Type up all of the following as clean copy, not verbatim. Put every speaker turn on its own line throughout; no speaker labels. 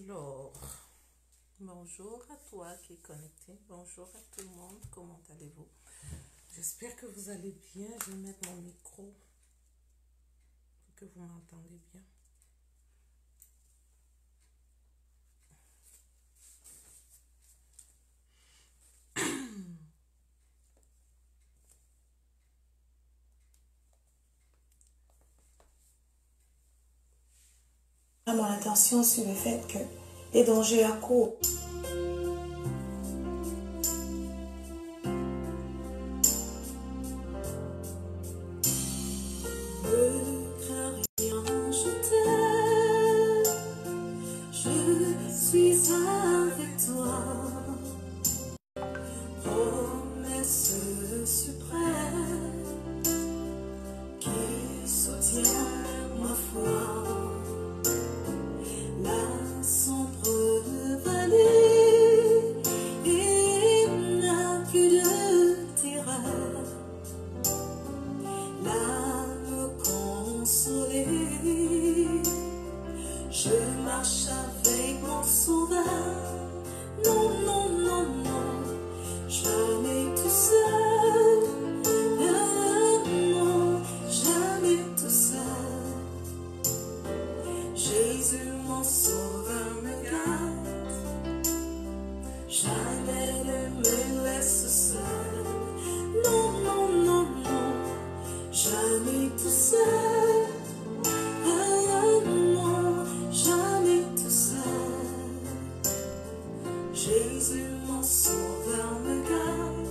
Alors, bonjour à toi qui est connecté. Bonjour à tout le monde. Comment allez-vous? J'espère que vous allez bien. Je vais mettre mon micro pour que vous m'entendez bien.
Mon attention sur le fait que les dangers à court. Ne crains rien, je suis avec toi. Promesse suprême qui soutient ma foi. La sombre vallée, il n'a plus de terreur. L'âme consolée, je marche avec mon sauveur. Non, non, non, non, jamais tout seul. Non, jamais tout seul. Jésus, mon sauveur, me garde. Jamais ne me laisse seul. Non, non, non, non, jamais tout seul. Non, jamais tout seul. Jésus, mon sauveur, me garde.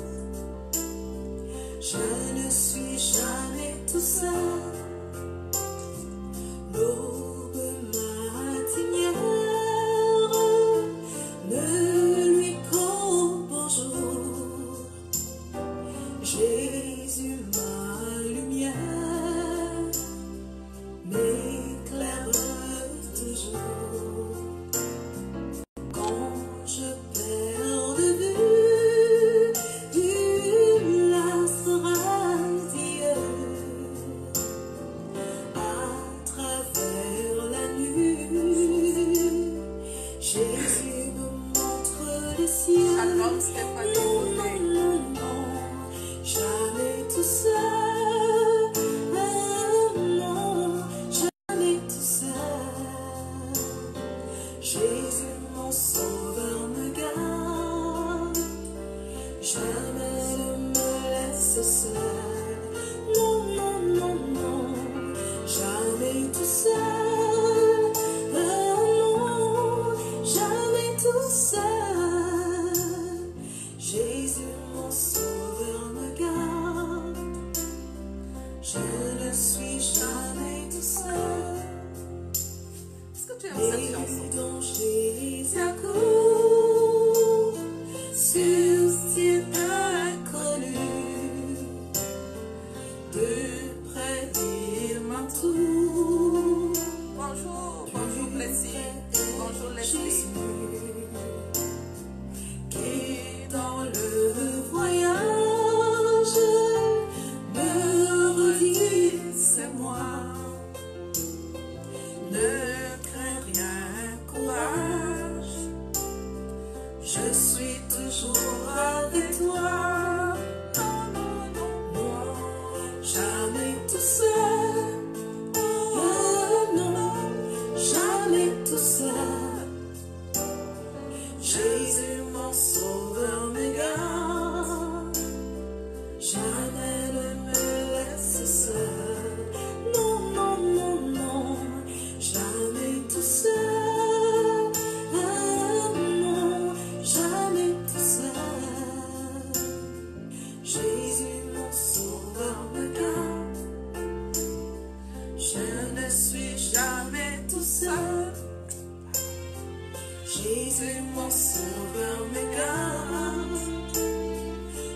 Je ne suis jamais tout seul. L'aube matinière ne lui qu'au bonjour. Jésus, ma lumière, m'éclaire toujours. Quand je perds de vue, il la sera Dieu. À travers la nuit, Jésus me montre le ciel.
Shalom, Stéphanie.
Non, non, non, non, jamais tout seul. Non, jamais tout seul. Jésus, mon sauveur, me garde. Jamais ne me laisse seul. Non, non, non, non, jamais tout seul. Non, jamais tout seul. Jésus, mon sauveur, me garde. Je ne suis jamais tout seul.
Est-ce que tu aimes cette chanson?
Les dangers accourent sur ciel inconnu. De près il m'entoure.
Bonjour, bonjour Plessis. Bonjour Leslie.
Qui dans le voyage me redit c'est moi. Ne crains rien, courage. Je suis toujours avec toi. Non, non, non, non, jamais tout seul. Non, jamais tout seul. Jésus, mon sauveur, me garde. Jamais ne me laisse seul. Non, non, non, non, jamais tout seul. Non, jamais tout seul. Jésus, mon sauveur, me garde. Je ne suis jamais tout seul. Jésus, mon sauveur, me garde.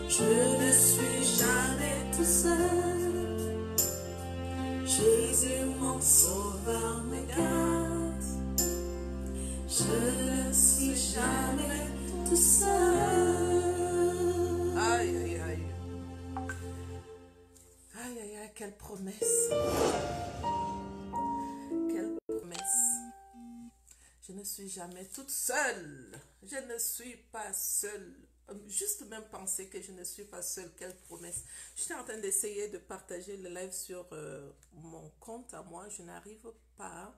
Je ne suis jamais tout seul. Jésus, mon sauveur, me garde. Je ne suis jamais tout seul.
Aïe, aïe, aïe. Aïe, aïe, aïe, quelle promesse. Quelle promesse. Je ne suis jamais toute seule. Je ne suis pas seule. Juste même penser que je ne suis pas seule, quelle promesse. J'étais en train d'essayer de partager le live sur mon compte à moi. Je n'arrive pas.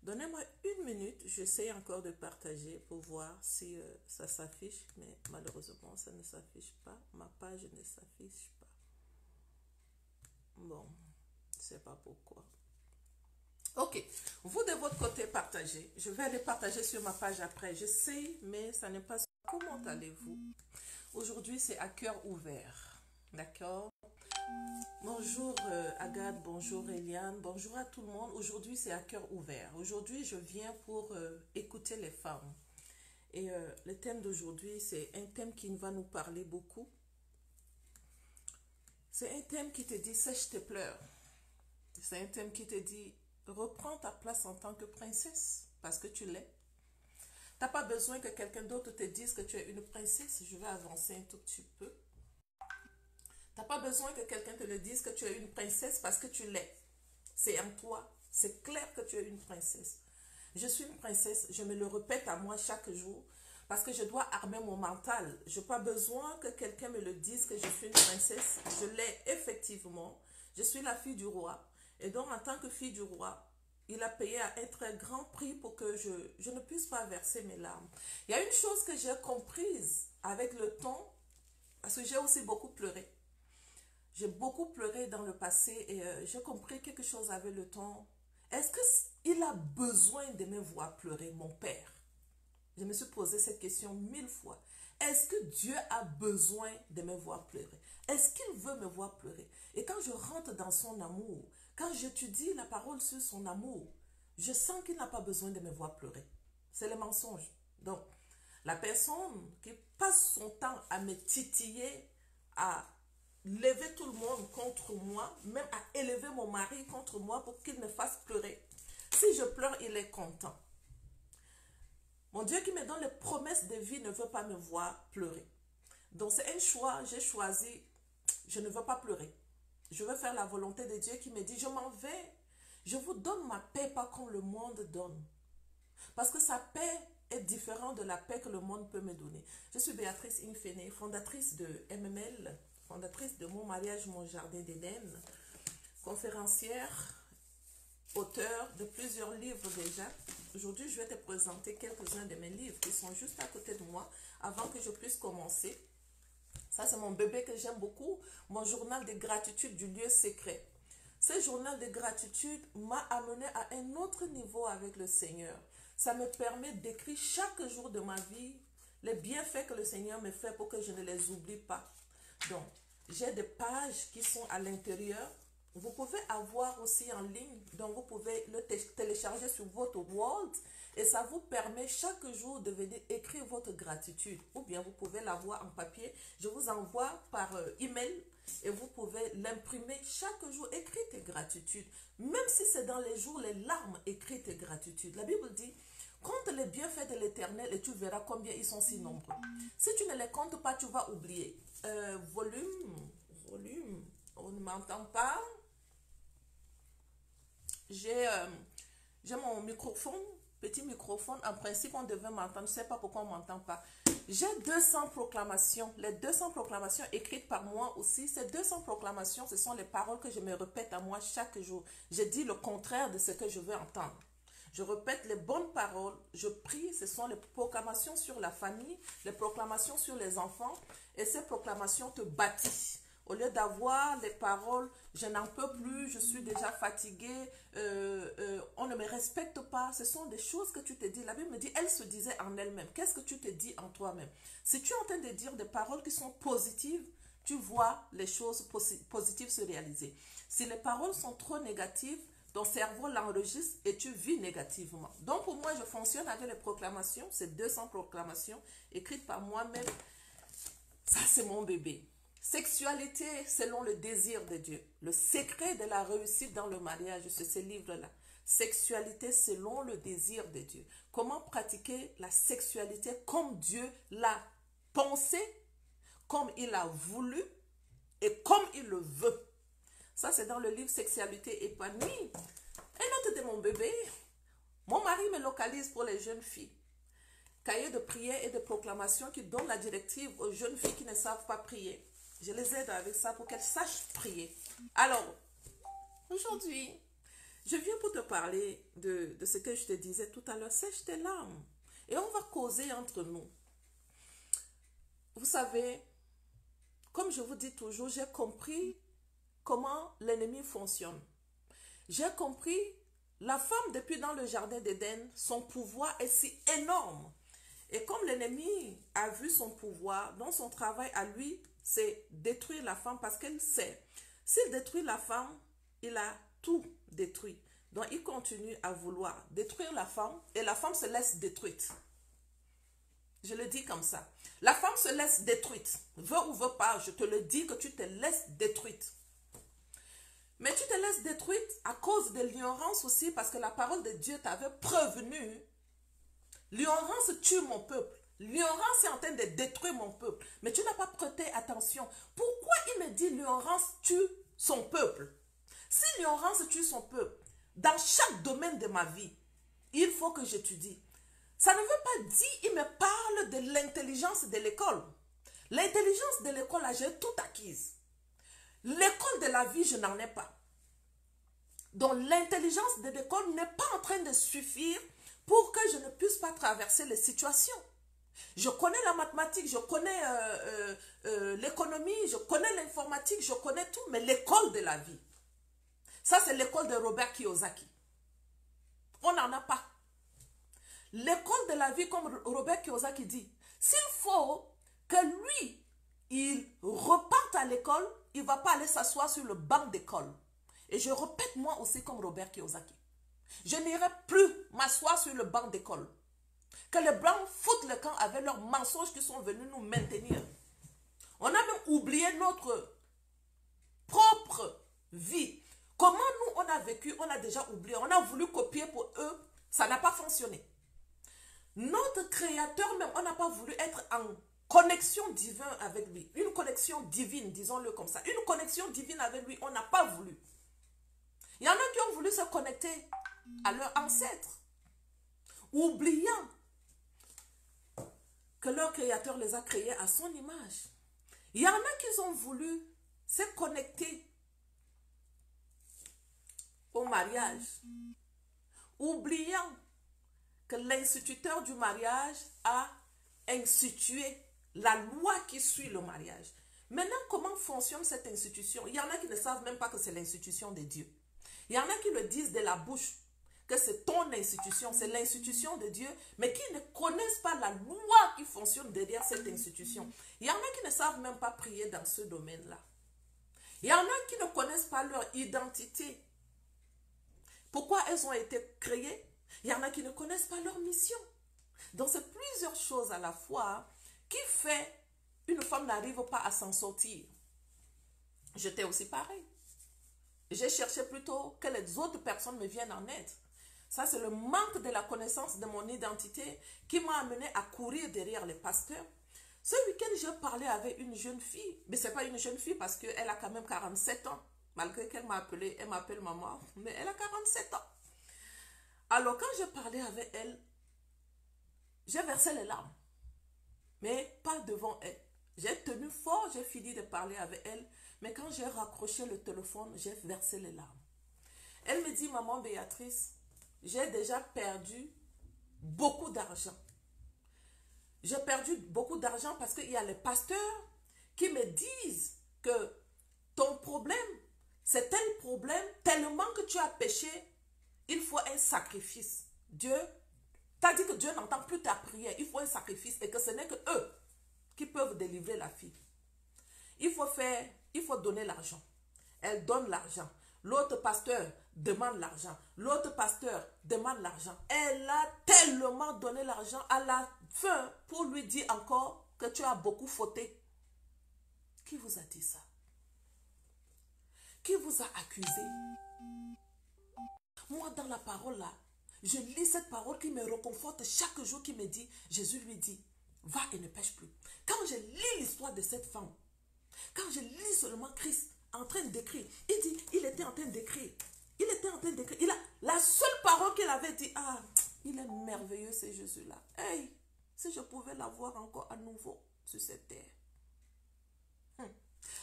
Donnez-moi une minute. J'essaie encore de partager pour voir si ça s'affiche. Mais malheureusement, ça ne s'affiche pas. Ma page ne s'affiche pas. Bon, je ne sais pas pourquoi. Ok, vous de votre côté partagez. Je vais aller partager sur ma page après. Je sais, mais ça n'est pas... Comment allez-vous? Aujourd'hui, c'est à cœur ouvert. D'accord? Bonjour Agathe, bonjour Eliane, bonjour à tout le monde. Aujourd'hui, c'est à cœur ouvert. Aujourd'hui, je viens pour écouter les femmes. Et le thème d'aujourd'hui, c'est un thème qui va nous parler beaucoup. C'est un thème qui te dit sèche tes pleurs. C'est un thème qui te dit reprends ta place en tant que princesse parce que tu l'es. Tu n'as pas besoin que quelqu'un d'autre te dise que tu es une princesse. Je vais avancer un tout petit peu. Tu n'as pas besoin que quelqu'un te le dise que tu es une princesse parce que tu l'es. C'est en toi. C'est clair que tu es une princesse. Je suis une princesse. Je me le répète à moi chaque jour parce que je dois armer mon mental. Je n'ai pas besoin que quelqu'un me le dise que je suis une princesse. Je l'ai effectivement. Je suis la fille du roi. Et donc, en tant que fille du roi, il a payé un très grand prix pour que je ne puisse pas verser mes larmes. Il y a une chose que j'ai comprise avec le temps, parce que j'ai aussi beaucoup pleuré. J'ai beaucoup pleuré dans le passé et j'ai compris quelque chose avec le temps. Est-ce qu'il a besoin de me voir pleurer, mon père? Je me suis posé cette question 1000 fois. Est-ce que Dieu a besoin de me voir pleurer? Est-ce qu'il veut me voir pleurer? Et quand je rentre dans son amour, quand j'étudie la parole sur son amour, je sens qu'il n'a pas besoin de me voir pleurer. C'est le mensonge. Donc, la personne qui passe son temps à me titiller, à lever tout le monde contre moi, même à élever mon mari contre moi pour qu'il me fasse pleurer. Si je pleure, il est content. Mon Dieu qui me donne les promesses de vie ne veut pas me voir pleurer. Donc c'est un choix, j'ai choisi, je ne veux pas pleurer. Je veux faire la volonté de Dieu qui me dit, je m'en vais. Je vous donne ma paix, pas comme le monde donne. Parce que sa paix est différente de la paix que le monde peut me donner. Je suis Béatrice Infene, fondatrice de MML, fondatrice de Mon mariage, mon jardin d'Éden, conférencière, auteur de plusieurs livres déjà. Aujourd'hui, je vais te présenter quelques-uns de mes livres qui sont juste à côté de moi avant que je puisse commencer. Ça, c'est mon bébé que j'aime beaucoup, mon journal de gratitude du lieu secret. Ce journal de gratitude m'a amené à un autre niveau avec le Seigneur. Ça me permet d'écrire chaque jour de ma vie les bienfaits que le Seigneur me fait pour que je ne les oublie pas. Donc, j'ai des pages qui sont à l'intérieur. Vous pouvez avoir aussi en ligne, donc vous pouvez le télécharger sur votre Word et ça vous permet chaque jour de venir écrire votre gratitude. Ou bien vous pouvez l'avoir en papier. Je vous envoie par email et vous pouvez l'imprimer chaque jour. Écris tes gratitudes. Même si c'est dans les jours, les larmes, écris tes gratitudes. La Bible dit, compte les bienfaits de l'Éternel et tu verras combien ils sont si nombreux. Si tu ne les comptes pas, tu vas oublier. Volume, on ne m'entend pas. J'ai mon microphone, petit microphone. En principe, on devait m'entendre. Je ne sais pas pourquoi on ne m'entend pas. J'ai 200 proclamations. Les 200 proclamations écrites par moi aussi. Ces 200 proclamations, ce sont les paroles que je me répète à moi chaque jour. Je dis le contraire de ce que je veux entendre. Je répète les bonnes paroles. Je prie. Ce sont les proclamations sur la famille, les proclamations sur les enfants. Et ces proclamations te bâtissent. Au lieu d'avoir les paroles, je n'en peux plus, je suis déjà fatiguée, on ne me respecte pas. Ce sont des choses que tu te dis. La Bible me dit, elle se disait en elle-même. Qu'est-ce que tu te dis en toi-même? Si tu es en train de dire des paroles qui sont positives, tu vois les choses positives se réaliser. Si les paroles sont trop négatives, ton cerveau l'enregistre et tu vis négativement. Donc pour moi, je fonctionne avec les proclamations, ces 200 proclamations écrites par moi-même. Ça, c'est mon bébé. Sexualité selon le désir de Dieu. Le secret de la réussite dans le mariage, c'est ce livre-là. Sexualité selon le désir de Dieu. Comment pratiquer la sexualité comme Dieu l'a pensé, comme il a voulu et comme il le veut. Ça, c'est dans le livre Sexualité épanouie. Un autre de mon bébé, Mon mari me localise pour les jeunes filles. Cahier de prière et de proclamation qui donne la directive aux jeunes filles qui ne savent pas prier. Je les aide avec ça pour qu'elles sachent prier. Alors, aujourd'hui, je viens pour te parler de ce que je te disais tout à l'heure. Sèche tes larmes. Et on va causer entre nous. Vous savez, comme je vous dis toujours, j'ai compris comment l'ennemi fonctionne. J'ai compris, la femme depuis dans le jardin d'Éden, son pouvoir est si énorme. Et comme l'ennemi a vu son pouvoir, donc son travail à lui, c'est détruire la femme parce qu'elle sait. S'il détruit la femme, il a tout détruit. Donc il continue à vouloir détruire la femme et la femme se laisse détruite. Je le dis comme ça. La femme se laisse détruite. Veux ou veux pas, je te le dis que tu te laisses détruite. Mais tu te laisses détruite à cause de l'ignorance aussi parce que la parole de Dieu t'avait prévenu. L'ignorance tue mon peuple. L'ignorance est en train de détruire mon peuple. Mais tu n'as pas prêté attention. Pourquoi il me dit l'ignorance tue son peuple? Si l'ignorance tue son peuple, dans chaque domaine de ma vie, il faut que j'étudie. Ça ne veut pas dire, il me parle de l'intelligence de l'école. L'intelligence de l'école, là, j'ai tout acquise. L'école de la vie, je n'en ai pas. Donc l'intelligence de l'école n'est pas en train de suffire pour que je ne puisse pas traverser les situations. Je connais la mathématique, je connais l'économie, je connais l'informatique, je connais tout, mais l'école de la vie, ça c'est l'école de Robert Kiyosaki. On n'en a pas. L'école de la vie, comme Robert Kiyosaki dit, s'il faut que lui, il reparte à l'école, il ne va pas aller s'asseoir sur le banc d'école. Et je répète moi aussi comme Robert Kiyosaki. Je n'irai plus m'asseoir sur le banc d'école. Que les blancs foutent le camp avec leurs mensonges qui sont venus nous maintenir. On a même oublié notre propre vie. Comment nous on a vécu, on a déjà oublié. On a voulu copier pour eux, ça n'a pas fonctionné. Notre créateur même, on n'a pas voulu être en connexion divine avec lui. Une connexion divine, disons-le comme ça. Une connexion divine avec lui, on n'a pas voulu. Il y en a qui ont voulu se connecter à leur ancêtre, oubliant que leur créateur les a créés à son image. Il y en a qui ont voulu se connecter au mariage, oubliant que l'instituteur du mariage a institué la loi qui suit le mariage. Maintenant, comment fonctionne cette institution? Il y en a qui ne savent même pas que c'est l'institution de Dieu. Il y en a qui le disent de la bouche, que c'est ton institution, c'est l'institution de Dieu, mais qui ne connaissent pas la loi qui fonctionne derrière cette institution. Il y en a qui ne savent même pas prier dans ce domaine-là. Il y en a qui ne connaissent pas leur identité. Pourquoi elles ont été créées? Il y en a qui ne connaissent pas leur mission. Donc c'est plusieurs choses à la fois qui fait une femme n'arrive pas à s'en sortir. J'étais aussi pareil. J'ai cherché plutôt que les autres personnes me viennent en aide. Ça, c'est le manque de la connaissance de mon identité qui m'a amené à courir derrière les pasteurs. Ce week-end, j'ai parlé avec une jeune fille. Mais ce n'est pas une jeune fille parce qu'elle a quand même 47 ans. Malgré qu'elle m'a appelée, elle m'appelle maman, mais elle a 47 ans. Alors, quand j'ai parlé avec elle, j'ai versé les larmes. Mais pas devant elle. J'ai tenu fort, j'ai fini de parler avec elle. Mais quand j'ai raccroché le téléphone, j'ai versé les larmes. Elle me dit, maman Béatrice, j'ai déjà perdu beaucoup d'argent. J'ai perdu beaucoup d'argent parce qu'il y a les pasteurs qui me disent que ton problème, c'est tel problème, tellement que tu as péché, il faut un sacrifice. Dieu t'a dit que Dieu n'entend plus ta prière, il faut un sacrifice et que ce n'est que eux qui peuvent délivrer la fille. Il faut donner l'argent. Elle donne l'argent. L'autre pasteur demande l'argent. L'autre pasteur demande l'argent. Elle a tellement donné l'argent à la fin pour lui dire encore que tu as beaucoup fauté. Qui vous a dit ça? Qui vous a accusé? Moi, dans la parole là, je lis cette parole qui me réconforte chaque jour, qui me dit, Jésus lui dit, va et ne pêche plus. Quand je lis l'histoire de cette femme, quand je lis seulement Christ en train d'écrire, il dit, il était en train d'écrire. Il était en train d'écrire. La seule parole qu'il avait dit, ah, Il est merveilleux, ce Jésus-là. Hey, si je pouvais l'avoir encore à nouveau sur cette terre.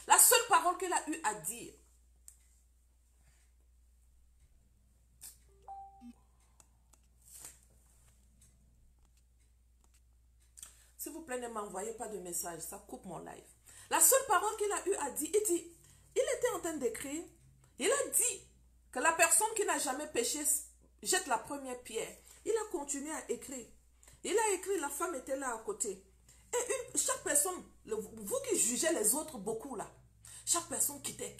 La seule parole qu'il a eu à dire. S'il vous plaît, ne m'envoyez pas de message, ça coupe mon live. La seule parole qu'il a eu à dire, il était en train d'écrire, il a dit que la personne qui n'a jamais péché jette la première pierre. Il a continué à écrire. Il a écrit, la femme était là à côté. Et chaque personne, vous qui jugez les autres beaucoup là, chaque personne quittait.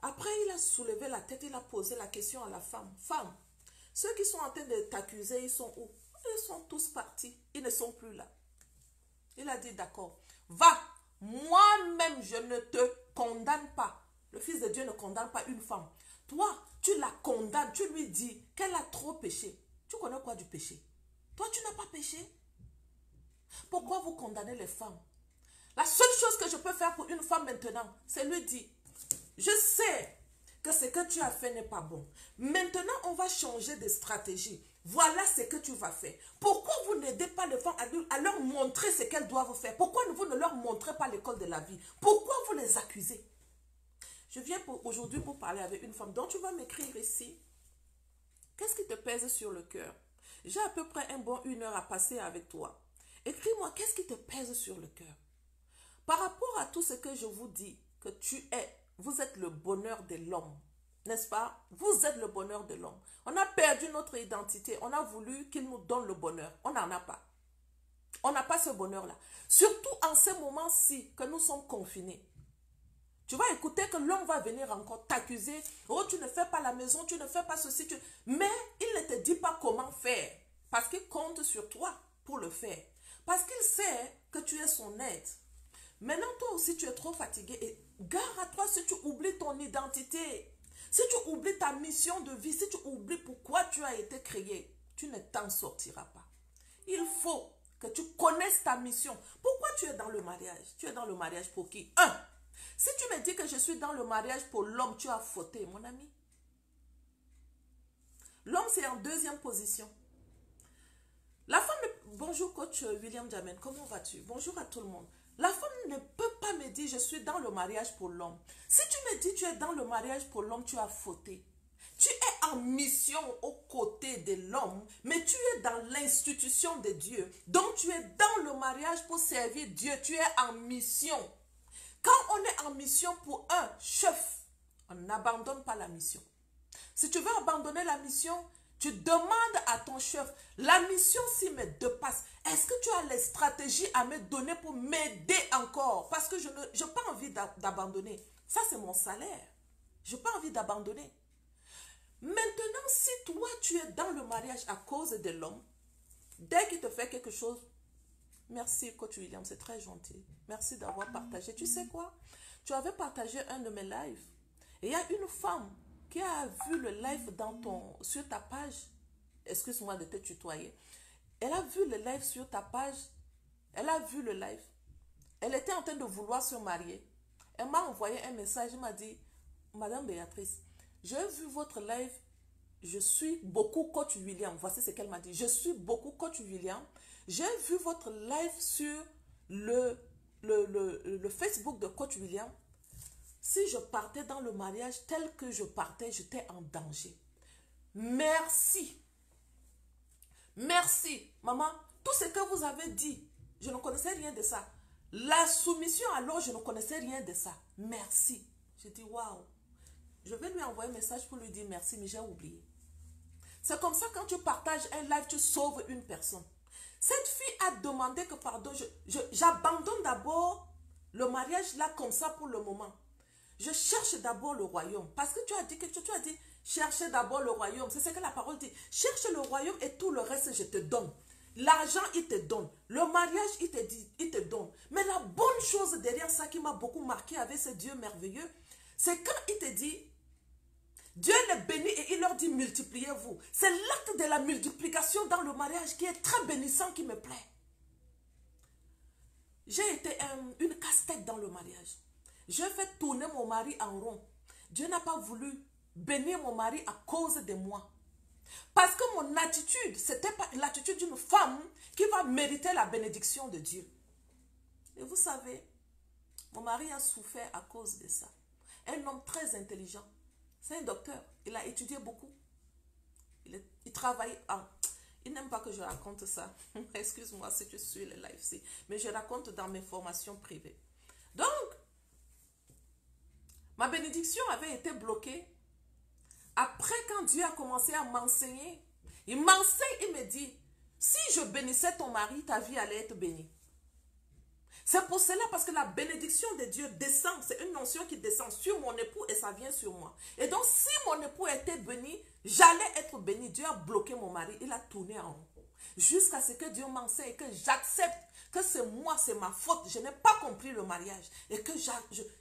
Après, il a soulevé la tête, il a posé la question à la femme. Femme, ceux qui sont en train de t'accuser, ils sont où? Ils sont tous partis, ils ne sont plus là. Il a dit, d'accord, va, moi-même je ne te condamne pas. Le Fils de Dieu ne condamne pas une femme. Toi, tu la condamnes, tu lui dis qu'elle a trop péché. Tu connais quoi du péché? Toi, tu n'as pas péché. Pourquoi vous condamnez les femmes? La seule chose que je peux faire pour une femme maintenant, c'est lui dire, je sais que ce que tu as fait n'est pas bon. Maintenant, on va changer de stratégie. Voilà ce que tu vas faire. Pourquoi vous n'aidez pas les femmes à leur montrer ce qu'elles doivent faire? Pourquoi vous ne leur montrez pas l'école de la vie? Pourquoi vous les accusez? Je viens aujourd'hui pour parler avec une femme. Donc tu vas m'écrire ici. Qu'est-ce qui te pèse sur le cœur? J'ai à peu près un bon 1 heure à passer avec toi. Écris-moi, qu'est-ce qui te pèse sur le cœur? Par rapport à tout ce que je vous dis, que vous êtes le bonheur de l'homme. N'est-ce pas? Vous êtes le bonheur de l'homme. On a perdu notre identité. On a voulu qu'il nous donne le bonheur. On n'en a pas. On n'a pas ce bonheur-là. Surtout en ces moments-ci que nous sommes confinés. Tu vas écouter que l'homme va venir encore t'accuser. Oh, tu ne fais pas la maison, tu ne fais pas ceci. Mais il ne te dit pas comment faire. Parce qu'il compte sur toi pour le faire. Parce qu'il sait que tu es son aide. Maintenant, toi aussi, tu es trop fatigué. Et gare à toi si tu oublies ton identité. Si tu oublies ta mission de vie, si tu oublies pourquoi tu as été créé, tu ne t'en sortiras pas. Il faut que tu connaisses ta mission. Pourquoi tu es dans le mariage? Tu es dans le mariage pour qui? Si tu me dis que je suis dans le mariage pour l'homme, tu as fauté, mon ami. L'homme, c'est en deuxième position. La femme, bonjour coach William Jamen, comment vas-tu? Bonjour à tout le monde. La femme ne peut pas me dire je suis dans le mariage pour l'homme. Si tu me dis tu es dans le mariage pour l'homme, tu as fauté. Tu es en mission aux côtés de l'homme, mais tu es dans l'institution de Dieu. Donc tu es dans le mariage pour servir Dieu. Tu es en mission. Quand on est en mission pour un chef, on n'abandonne pas la mission. Si tu veux abandonner la mission, tu demandes à ton chef, la mission s'il me dépasse, est-ce que tu as les stratégies à me donner pour m'aider encore? Parce que je n'ai pas envie d'abandonner. Ça, c'est mon salaire. Je n'ai pas envie d'abandonner. Maintenant, si toi, tu es dans le mariage à cause de l'homme, dès qu'il te fait quelque chose, merci, coach William, c'est très gentil. Merci d'avoir partagé. Tu sais quoi? Tu avais partagé un de mes lives. Et il y a une femme qui a vu le live sur ta page. Excuse-moi de te tutoyer. Elle a vu le live sur ta page. Elle a vu le live. Elle était en train de vouloir se marier. Elle m'a envoyé un message. Elle m'a dit, Madame Béatrice, j'ai vu votre live. Je suis beaucoup coach William. Voici ce qu'elle m'a dit. Je suis beaucoup coach William. J'ai vu votre live sur le Facebook de coach William. Si je partais dans le mariage tel que je partais, j'étais en danger. Merci. Merci, maman. Tout ce que vous avez dit, je ne connaissais rien de ça. La soumission, alors, je ne connaissais rien de ça. Merci. J'ai dit, waouh. Je vais lui envoyer un message pour lui dire merci, mais j'ai oublié. C'est comme ça, quand tu partages un live, tu sauves une personne. Cette fille a demandé que, pardon, j'abandonne d'abord le mariage là comme ça pour le moment. Je cherche d'abord le royaume. Parce que tu as dit quelque chose, tu as dit, cherchez d'abord le royaume. C'est ce que la parole dit. Cherche le royaume et tout le reste, je te donne. L'argent, il te donne. Le mariage, il te donne. Mais la bonne chose derrière ça qui m'a beaucoup marqué avec ce Dieu merveilleux, c'est quand il te dit, Dieu les bénit et il leur dit, multipliez-vous. C'est l'acte de la multiplication dans le mariage qui est très bénissant, qui me plaît. J'ai été une casse-tête dans le mariage. Je fais tourner mon mari en rond. Dieu n'a pas voulu bénir mon mari à cause de moi. Parce que mon attitude, ce n'était pas l'attitude d'une femme qui va mériter la bénédiction de Dieu. Et vous savez, mon mari a souffert à cause de ça. Un homme très intelligent. C'est un docteur. Il a étudié beaucoup. Il travaille en... Il n'aime pas que je raconte ça. Excuse-moi si tu suis le live ici. Mais je raconte dans mes formations privées. Donc, ma bénédiction avait été bloquée. Après, quand Dieu a commencé à m'enseigner, il m'enseigne, il me dit, si je bénissais ton mari, ta vie allait être bénie. C'est pour cela, parce que la bénédiction de Dieu descend, c'est une notion qui descend sur mon époux et ça vient sur moi. Et donc, si mon époux était béni, j'allais être béni. Dieu a bloqué mon mari, il a tourné en rond. Jusqu'à ce que Dieu m'enseigne et que j'accepte que c'est moi, c'est ma faute. Je n'ai pas compris le mariage et que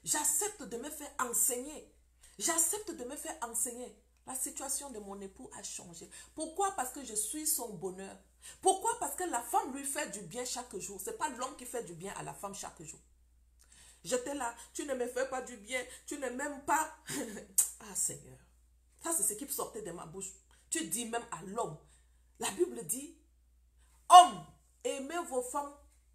j'accepte de me faire enseigner. J'accepte de me faire enseigner. La situation de mon époux a changé. Pourquoi? Parce que je suis son bonheur. Pourquoi? Parce que la femme lui fait du bien chaque jour. Ce n'est pas l'homme qui fait du bien à la femme chaque jour. J'étais là, tu ne me fais pas du bien, tu ne m'aimes pas. Ah Seigneur, ça c'est ce qui sortait de ma bouche. Tu dis même à l'homme. La Bible dit, hommes, aimez vos femmes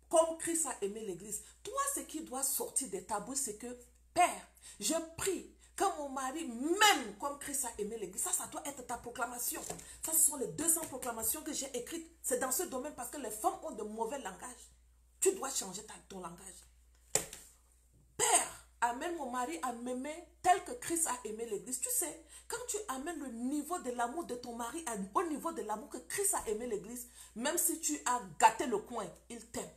comme Christ a aimé l'église. Toi, ce qui doit sortir de ta bouche, c'est que, Père, je prie que mon mari m'aime comme Christ a aimé l'église. Ça doit être ta proclamation. Ça, ce sont les 200 proclamations que j'ai écrites. C'est dans ce domaine parce que les femmes ont de mauvais langages. Tu dois changer ton langage. Père, amène mon mari à m'aimer tel que Christ a aimé l'église. Tu sais, quand tu amènes le niveau de l'amour de ton mari au niveau de l'amour que Christ a aimé l'église, même si tu as gâté le coin, il t'aime.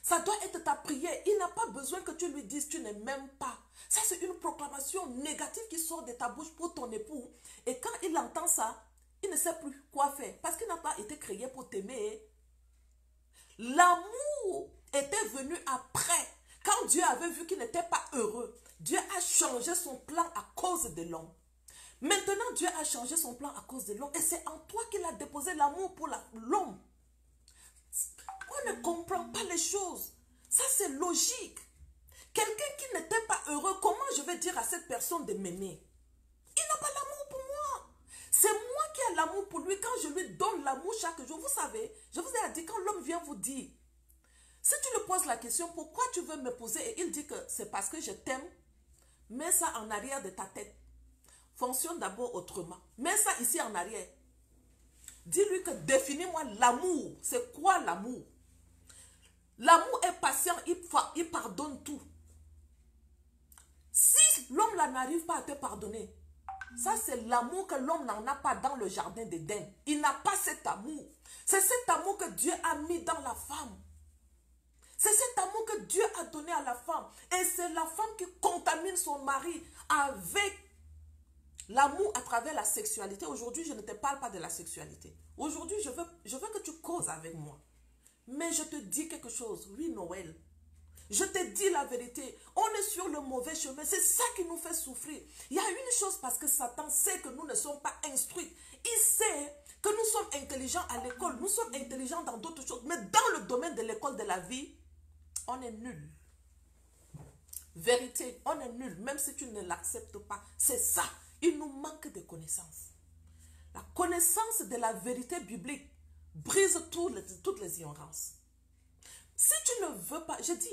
Ça doit être ta prière. Il n'a pas besoin que tu lui dises tu ne m'aimes pas. Ça, c'est une proclamation négative qui sort de ta bouche pour ton époux. Et quand il entend ça, il ne sait plus quoi faire. Parce qu'il n'a pas été créé pour t'aimer. L'amour était venu après. Quand Dieu avait vu qu'il n'était pas heureux, Dieu a changé son plan à cause de l'homme. Maintenant, Dieu a changé son plan à cause de l'homme. Et c'est en toi qu'il a déposé l'amour pour l'homme. On ne comprend pas les choses. Ça, c'est logique. Quelqu'un qui n'était pas heureux, comment je vais dire à cette personne de m'aimer? Il n'a pas l'amour pour moi. C'est moi qui ai l'amour pour lui. Quand je lui donne l'amour chaque jour, vous savez, je vous ai dit, quand l'homme vient vous dire, si tu lui poses la question, pourquoi tu veux m'épouser? Et il dit que c'est parce que je t'aime, mets ça en arrière de ta tête. Fonctionne d'abord autrement. Mets ça ici en arrière. Dis-lui que définis-moi l'amour. C'est quoi l'amour? L'amour est patient, il pardonne tout. Si l'homme n'arrive pas à te pardonner, ça c'est l'amour que l'homme n'en a pas dans le jardin d'Éden. Il n'a pas cet amour. C'est cet amour que Dieu a mis dans la femme. C'est cet amour que Dieu a donné à la femme. Et c'est la femme qui contamine son mari avec l'amour à travers la sexualité. Aujourd'hui, je ne te parle pas de la sexualité. Aujourd'hui, je veux que tu causes avec moi. Mais je te dis quelque chose. Oui, Noël. Je te dis la vérité. On est sur le mauvais chemin. C'est ça qui nous fait souffrir. Il y a une chose parce que Satan sait que nous ne sommes pas instruits. Il sait que nous sommes intelligents à l'école. Nous sommes intelligents dans d'autres choses. Mais dans le domaine de l'école de la vie, on est nul. Vérité, on est nul. Même si tu ne l'acceptes pas. C'est ça. Il nous manque de connaissances. La connaissance de la vérité biblique brise toutes les ignorances. Si tu ne veux pas, je dis,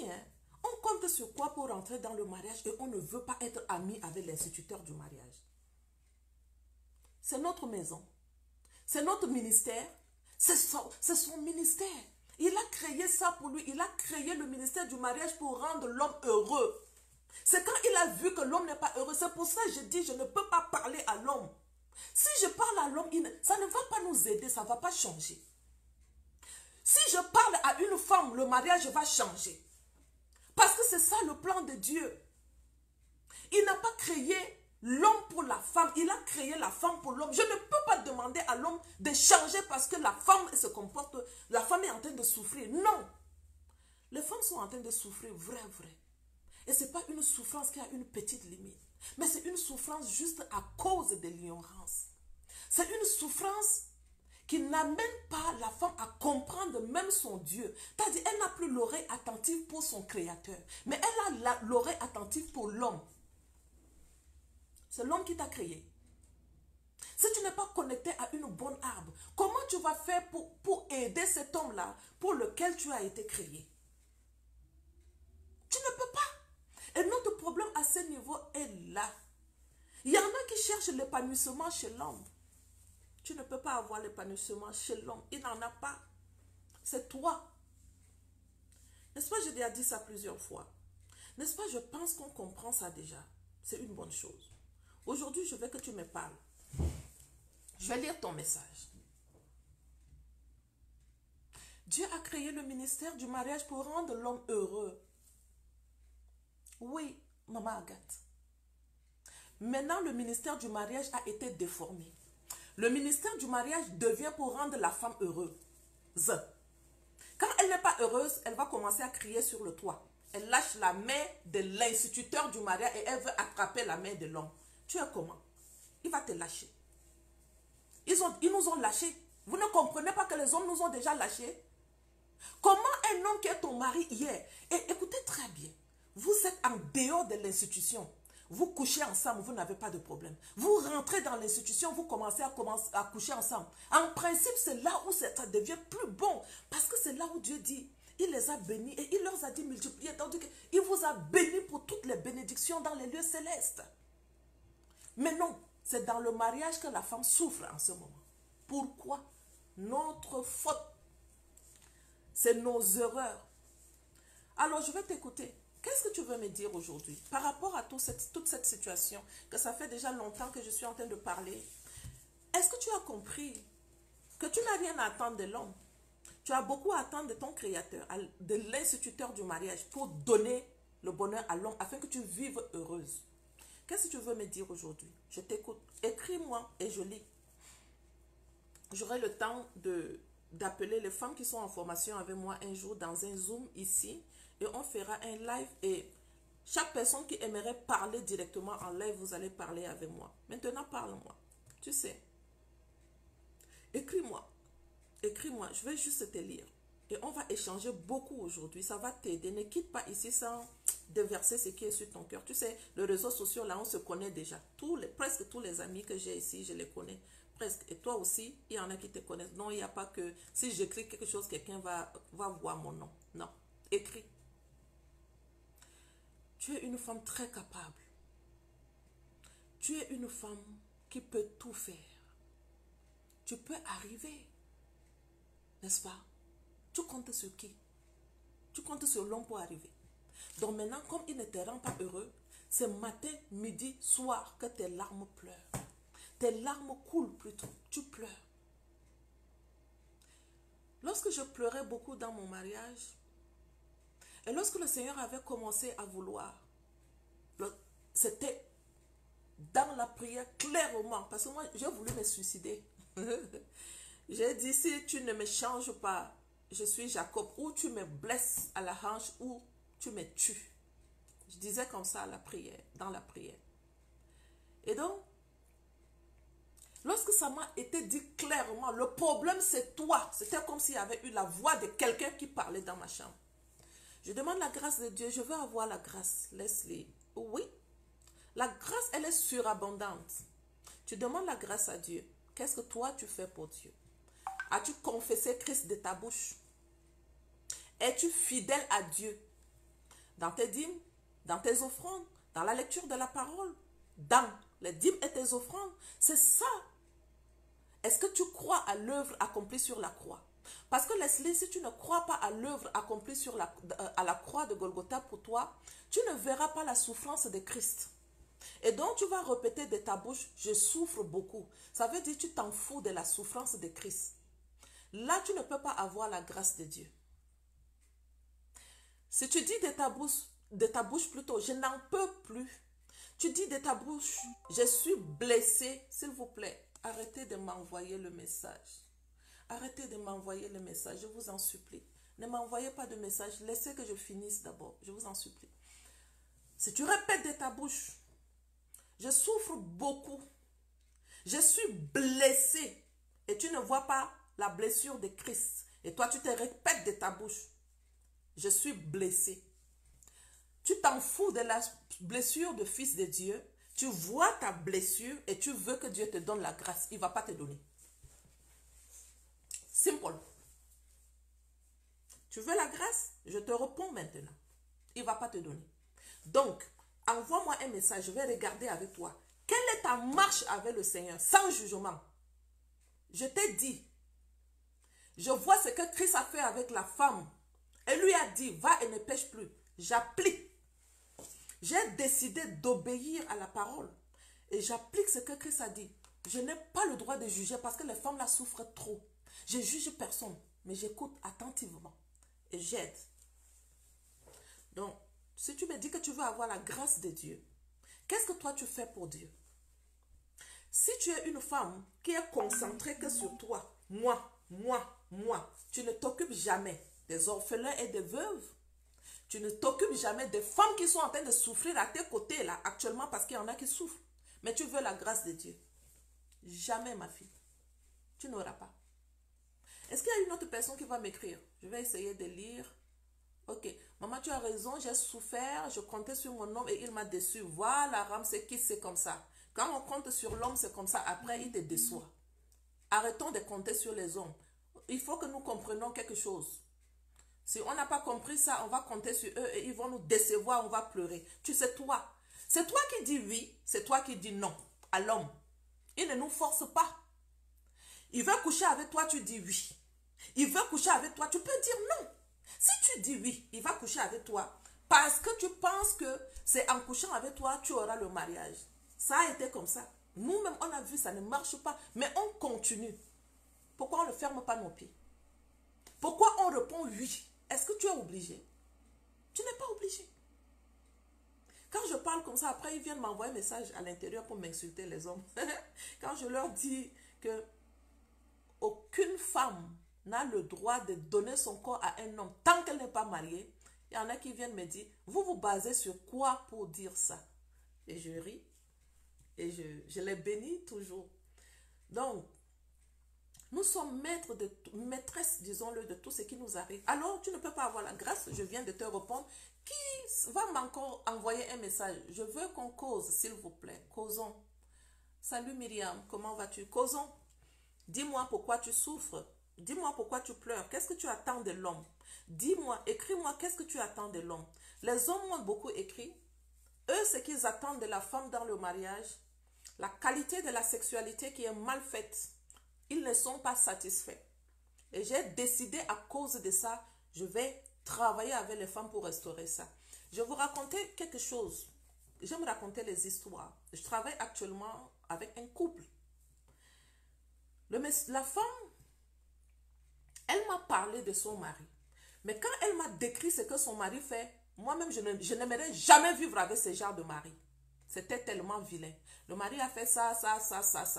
on compte sur quoi pour rentrer dans le mariage et on ne veut pas être ami avec l'instituteur du mariage. C'est notre maison. C'est notre ministère. C'est son ministère. Il a créé ça pour lui. Il a créé le ministère du mariage pour rendre l'homme heureux. C'est quand il a vu que l'homme n'est pas heureux. C'est pour ça que je dis, je ne peux pas parler à l'homme. Si je parle à l'homme, ça ne va pas nous aider, ça ne va pas changer. Si je parle à une femme, le mariage va changer. Parce que c'est ça le plan de Dieu. Il n'a pas créé l'homme pour la femme, il a créé la femme pour l'homme. Je ne peux pas demander à l'homme de changer parce que la femme se comporte, la femme est en train de souffrir. Non. Les femmes sont en train de souffrir, vrai. Et ce n'est pas une souffrance qui a une petite limite. Mais c'est une souffrance juste à cause de l'ignorance. C'est une souffrance qui n'amène pas la femme à comprendre même son Dieu. C'est-à-dire, elle n'a plus l'oreille attentive pour son Créateur. Mais elle a l'oreille attentive pour l'homme. C'est l'homme qui t'a créé. Si tu n'es pas connecté à une bonne arbre, comment tu vas faire pour aider cet homme-là pour lequel tu as été créé? Tu ne peux pas. Et notre problème à ce niveau est là. Il y en a qui cherchent l'épanouissement chez l'homme. Tu ne peux pas avoir l'épanouissement chez l'homme. Il n'en a pas. C'est toi. N'est-ce pas, j'ai déjà dit ça plusieurs fois. N'est-ce pas, je pense qu'on comprend ça déjà. C'est une bonne chose. Aujourd'hui, je veux que tu me parles. Je vais lire ton message. Dieu a créé le ministère du mariage pour rendre l'homme heureux. Oui, maman Agathe. Maintenant, le ministère du mariage a été déformé. Le ministère du mariage devient pour rendre la femme heureuse. Quand elle n'est pas heureuse, elle va commencer à crier sur le toit. Elle lâche la main de l'instituteur du mariage et elle veut attraper la main de l'homme. Tu es comment? Il va te lâcher. Ils nous ont lâchés. Vous ne comprenez pas que les hommes nous ont déjà lâchés? Comment un homme qui est ton mari hier, et écoutez très bien, vous êtes en dehors de l'institution, vous couchez ensemble, vous n'avez pas de problème. Vous rentrez dans l'institution, vous commencez à coucher ensemble. En principe, c'est là où ça devient plus bon. Parce que c'est là où Dieu dit, il les a bénis et il leur a dit multiplier. Tandis qu'il vous a bénis pour toutes les bénédictions dans les lieux célestes. Mais non, c'est dans le mariage que la femme souffre en ce moment. Pourquoi? Notre faute. C'est nos erreurs. Alors, je vais t'écouter. Qu'est-ce que tu veux me dire aujourd'hui par rapport à toute cette situation, que ça fait déjà longtemps que je suis en train de parler? Est-ce que tu as compris que tu n'as rien à attendre de l'homme? Tu as beaucoup à attendre de ton créateur, de l'instituteur du mariage, pour donner le bonheur à l'homme afin que tu vives heureuse. Qu'est-ce que tu veux me dire aujourd'hui? Je t'écoute. Écris-moi et je lis. J'aurai le temps d'appeler les femmes qui sont en formation avec moi un jour dans un Zoom ici. Et on fera un live et chaque personne qui aimerait parler directement en live, vous allez parler avec moi. Maintenant, parle-moi. Tu sais. Écris-moi. Écris-moi. Je vais juste te lire. Et on va échanger beaucoup aujourd'hui. Ça va t'aider. Ne quitte pas ici sans déverser ce qui est sur ton cœur. Tu sais, les réseaux sociaux, là, on se connaît déjà. Presque tous les amis que j'ai ici, je les connais. Presque. Et toi aussi, il y en a qui te connaissent. Non, il n'y a pas que si j'écris quelque chose, quelqu'un va voir mon nom. Non. Écris. Tu es une femme très capable. Tu es une femme qui peut tout faire. Tu peux arriver. N'est-ce pas? Tu comptes sur qui? Tu comptes sur l'homme pour arriver. Donc maintenant, comme il ne te rend pas heureux, c'est matin, midi, soir que tes larmes pleurent. Tes larmes coulent plutôt. Tu pleures. Lorsque je pleurais beaucoup dans mon mariage, et lorsque le Seigneur avait commencé à vouloir, c'était dans la prière clairement, parce que moi j'ai voulu me suicider. J'ai dit, si tu ne me changes pas, je suis Jacob, ou tu me blesses à la hanche, ou tu me tues. Je disais comme ça à la prière, dans la prière. Et donc, lorsque ça m'a été dit clairement, le problème c'est toi. C'était comme s'il y avait eu la voix de quelqu'un qui parlait dans ma chambre. Je demande la grâce de Dieu. Je veux avoir la grâce, Leslie. Oui. La grâce, elle est surabondante. Tu demandes la grâce à Dieu. Qu'est-ce que toi, tu fais pour Dieu? As-tu confessé Christ de ta bouche? Es-tu fidèle à Dieu? Dans tes dîmes, dans tes offrandes, dans la lecture de la parole, dans les dîmes et tes offrandes. C'est ça. Est-ce que tu crois à l'œuvre accomplie sur la croix? Parce que Leslie, si tu ne crois pas à l'œuvre accomplie à la croix de Golgotha pour toi, tu ne verras pas la souffrance de Christ. Et donc tu vas répéter de ta bouche, je souffre beaucoup. Ça veut dire que tu t'en fous de la souffrance de Christ. Là, tu ne peux pas avoir la grâce de Dieu. Si tu dis de ta bouche plutôt, je n'en peux plus. Tu dis de ta bouche, je suis blessé. S'il vous plaît, arrêtez de m'envoyer le message. Arrêtez de m'envoyer le message, je vous en supplie. Ne m'envoyez pas de message, laissez que je finisse d'abord, je vous en supplie. Si tu répètes de ta bouche, je souffre beaucoup, je suis blessé, et tu ne vois pas la blessure de Christ, et toi tu te répètes de ta bouche, je suis blessé. Tu t'en fous de la blessure de Fils de Dieu, Tu vois ta blessure et tu veux que Dieu te donne la grâce. Il ne va pas te donner. Simple. Tu veux la grâce? Je te réponds maintenant. Il ne va pas te donner. Donc, envoie-moi un message. Je vais regarder avec toi. Quelle est ta marche avec le Seigneur? Sans jugement. Je t'ai dit. Je vois ce que Christ a fait avec la femme. Elle lui a dit, va et ne pêche plus. J'applique. J'ai décidé d'obéir à la parole. Et j'applique ce que Christ a dit. Je n'ai pas le droit de juger parce que les femmes là souffrent trop. Je juge personne, mais j'écoute attentivement. Et j'aide. Donc, si tu me dis que tu veux avoir la grâce de Dieu, qu'est-ce que toi tu fais pour Dieu? Si tu es une femme qui est concentrée que sur toi, moi, tu ne t'occupes jamais des orphelins et des veuves. Tu ne t'occupes jamais des femmes qui sont en train de souffrir à tes côtés là actuellement parce qu'il y en a qui souffrent. Mais tu veux la grâce de Dieu. Jamais, ma fille. Tu n'auras pas. Est-ce qu'il y a une autre personne qui va m'écrire? Je vais essayer de lire. Ok. Maman, tu as raison, j'ai souffert, je comptais sur mon homme et il m'a déçu. Voilà, Ram, c'est qui c'est comme ça. Quand on compte sur l'homme, c'est comme ça. Après, il te déçoit. Arrêtons de compter sur les hommes. Il faut que nous comprenions quelque chose. Si on n'a pas compris ça, on va compter sur eux et ils vont nous décevoir, on va pleurer. Tu sais, toi, c'est toi qui dis oui, c'est toi qui dis non à l'homme. Il ne nous force pas. Il veut coucher avec toi, tu dis oui. Il veut coucher avec toi, tu peux dire non. Si tu dis oui, il va coucher avec toi parce que tu penses que c'est en couchant avec toi, tu auras le mariage. Ça a été comme ça. Nous-mêmes, on a vu, ça ne marche pas, mais on continue. Pourquoi on ne ferme pas nos pieds? Pourquoi on répond oui? Est-ce que tu es obligé? Tu n'es pas obligé. Quand je parle comme ça, après, ils viennent m'envoyer un message à l'intérieur pour m'insulter, les hommes. Quand je leur dis que aucune femme n'a le droit de donner son corps à un homme tant qu'elle n'est pas mariée, il y en a qui viennent me dire, vous vous basez sur quoi pour dire ça? Et je ris. Et je les bénis toujours. Donc, nous sommes maîtresses, disons-le, de tout ce qui nous arrive. Alors, tu ne peux pas avoir la grâce, je viens de te répondre. Qui va m'encore envoyer un message? Je veux qu'on cause, s'il vous plaît. Causons. Salut Myriam, comment vas-tu? Causons. Dis-moi pourquoi tu souffres. Dis-moi pourquoi tu pleures. Qu'est-ce que tu attends de l'homme? Dis-moi, écris-moi, qu'est-ce que tu attends de l'homme? Les hommes m'ont beaucoup écrit. Eux, ce qu'ils attendent de la femme dans le mariage, la qualité de la sexualité qui est mal faite, ils ne sont pas satisfaits. Et j'ai décidé à cause de ça, je vais travailler avec les femmes pour restaurer ça. Je vais vous raconter quelque chose. J'aime raconter les histoires. Je travaille actuellement avec un couple. La femme, elle m'a parlé de son mari. Mais quand elle m'a décrit ce que son mari fait, moi-même, je n'aimerais jamais vivre avec ce genre de mari. C'était tellement vilain. Le mari a fait ça.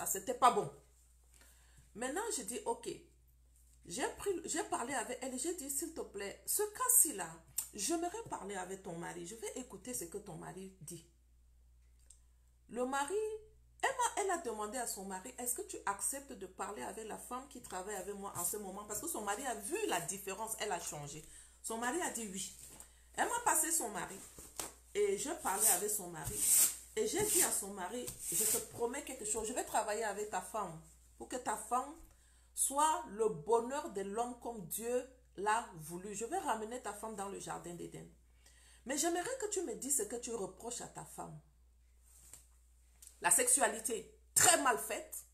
C'était pas bon. Maintenant, je dis, ok. J'ai parlé avec elle et j'ai dit, s'il te plaît, ce cas-ci là, j'aimerais parler avec ton mari. Je vais écouter ce que ton mari dit. Le mari, elle a demandé à son mari, est-ce que tu acceptes de parler avec la femme qui travaille avec moi en ce moment? Parce que son mari a vu la différence, elle a changé. Son mari a dit oui. Elle m'a passé son mari. Et je parlais avec son mari. Et j'ai dit à son mari, je te promets quelque chose, je vais travailler avec ta femme. Pour que ta femme soit le bonheur de l'homme comme Dieu l'a voulu. Je vais ramener ta femme dans le jardin d'Éden. Mais j'aimerais que tu me dises ce que tu reproches à ta femme. La sexualité, très mal faite.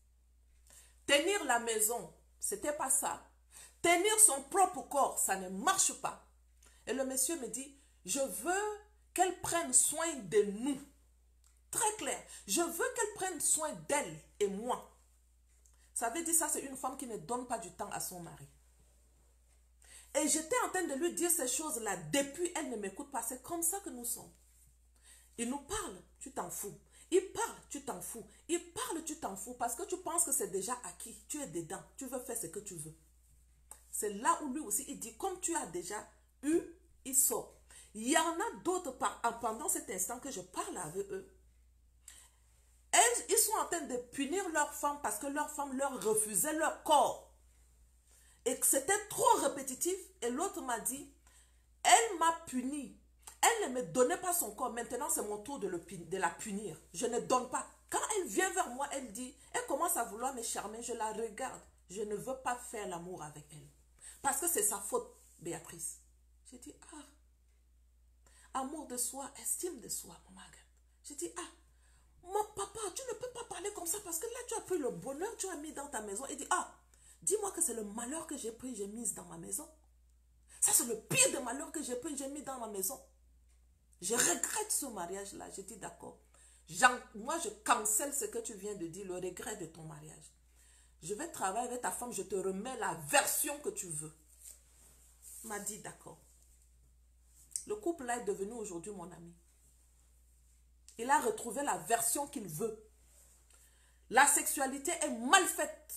Tenir la maison, c'était pas ça. Tenir son propre corps, ça ne marche pas. Et le monsieur me dit, je veux qu'elle prenne soin de nous. Très clair. Je veux qu'elle prenne soin d'elle et moi. Ça veut dire ça, c'est une femme qui ne donne pas du temps à son mari. Et j'étais en train de lui dire ces choses-là. Depuis, elle ne m'écoute pas. C'est comme ça que nous sommes. Il nous parle, tu t'en fous. Il parle, tu t'en fous. Il parle, tu t'en fous. Parce que tu penses que c'est déjà acquis. Tu es dedans. Tu veux faire ce que tu veux. C'est là où lui aussi, il dit, comme tu as déjà eu, il sort. Il y en a d'autres pendant cet instant que je parle avec eux. Ils sont en train de punir leurs femmes parce que leurs femmes leur refusaient leur corps. Et que c'était trop répétitif. Et l'autre m'a dit, elle m'a puni. Elle ne me donnait pas son corps. Maintenant, c'est mon tour de la punir. Je ne donne pas. Quand elle vient vers moi, elle commence à vouloir me charmer. Je la regarde. Je ne veux pas faire l'amour avec elle. Parce que c'est sa faute, Béatrice. J'ai dit, amour de soi, estime de soi, maman. J'ai dit, mon papa, tu ne peux pas parler comme ça parce que là, tu as pris le bonheur, tu as mis dans ta maison. Il dit, dis-moi que c'est le malheur que j'ai pris, j'ai mis dans ma maison. Ça, c'est le pire des malheurs que j'ai pris, j'ai mis dans ma maison. Je regrette ce mariage-là. J'ai dit, d'accord. Moi, je cancelle ce que tu viens de dire, le regret de ton mariage. Je vais travailler avec ta femme, je te remets la version que tu veux. Il m'a dit, d'accord. Le couple-là est devenu aujourd'hui mon ami. Il a retrouvé la version qu'il veut. La sexualité est mal faite.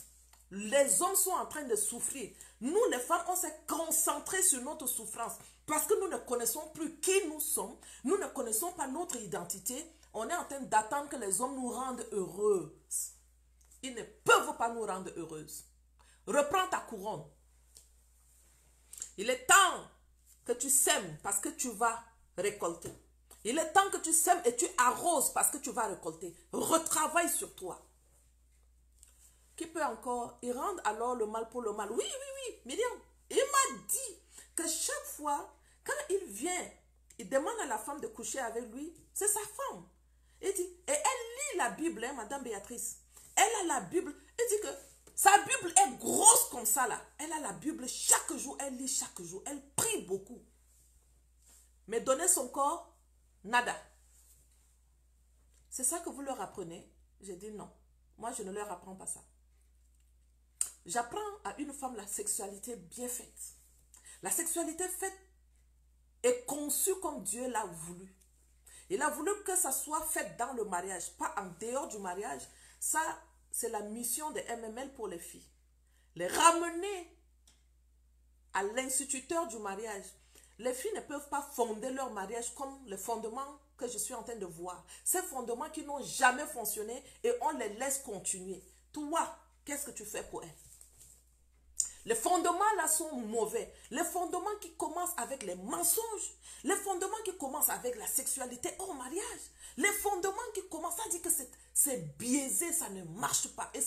Les hommes sont en train de souffrir. Nous, les femmes, on s'est concentrés sur notre souffrance. Parce que nous ne connaissons plus qui nous sommes. Nous ne connaissons pas notre identité. On est en train d'attendre que les hommes nous rendent heureuses. Ils ne peuvent pas nous rendre heureuses. Reprends ta couronne. Il est temps que tu sèmes parce que tu vas récolter. Il est temps que tu sèmes et tu arroses parce que tu vas récolter. Retravaille sur toi. Qui peut encore? Il rend alors le mal pour le mal. Oui, Myriam. Il m'a dit que chaque fois, quand il vient, il demande à la femme de coucher avec lui, c'est sa femme. Il dit, et elle lit la Bible, hein, Madame Béatrice. Elle a la Bible. Il dit que sa Bible est grosse comme ça là. Elle a la Bible chaque jour, elle lit chaque jour. Elle prie beaucoup. Mais donner son corps, nada. C'est ça que vous leur apprenez? J'ai dit non. Moi, je ne leur apprends pas ça. J'apprends à une femme la sexualité bien faite. La sexualité faite est conçue comme Dieu l'a voulu. Il a voulu que ça soit fait dans le mariage, pas en dehors du mariage. Ça, c'est la mission de MML pour les filles. Les ramener à l'instituteur du mariage. Les filles ne peuvent pas fonder leur mariage comme les fondements que je suis en train de voir. Ces fondements qui n'ont jamais fonctionné et on les laisse continuer. Toi, qu'est-ce que tu fais pour elles? Les fondements là sont mauvais. Les fondements qui commencent avec les mensonges. Les fondements qui commencent avec la sexualité hors mariage. Les fondements qui commencent à dire que c'est biaisé, ça ne marche pas. Et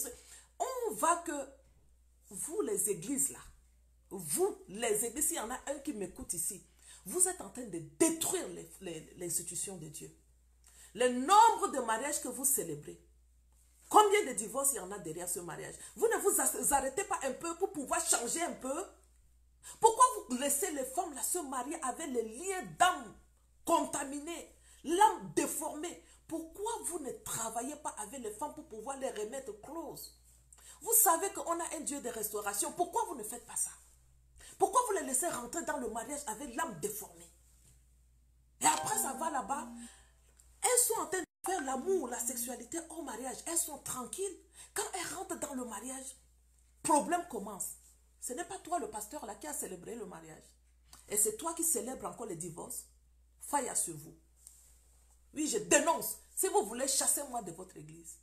on va que vous les églises là, vous les églises, s'il y en a un qui m'écoute ici, vous êtes en train de détruire l'institution de Dieu. Le nombre de mariages que vous célébrez. Combien de divorces il y en a derrière ce mariage? Vous ne vous arrêtez pas un peu pour pouvoir changer un peu? Pourquoi vous laissez les femmes là se marier avec les liens d'âme contaminés, l'âme déformée? Pourquoi vous ne travaillez pas avec les femmes pour pouvoir les remettre closes? Vous savez qu'on a un Dieu de restauration. Pourquoi vous ne faites pas ça? Pourquoi vous les laissez rentrer dans le mariage avec l'âme déformée? Et après ça va là-bas, elles sont en train de faire l'amour, la sexualité au mariage. Elles sont tranquilles. Quand elles rentrent dans le mariage, problème commence. Ce n'est pas toi le pasteur là qui a célébré le mariage. Et c'est toi qui célèbre encore le divorce. Faille sur vous. Oui, je dénonce. Si vous voulez, chassez-moi de votre église.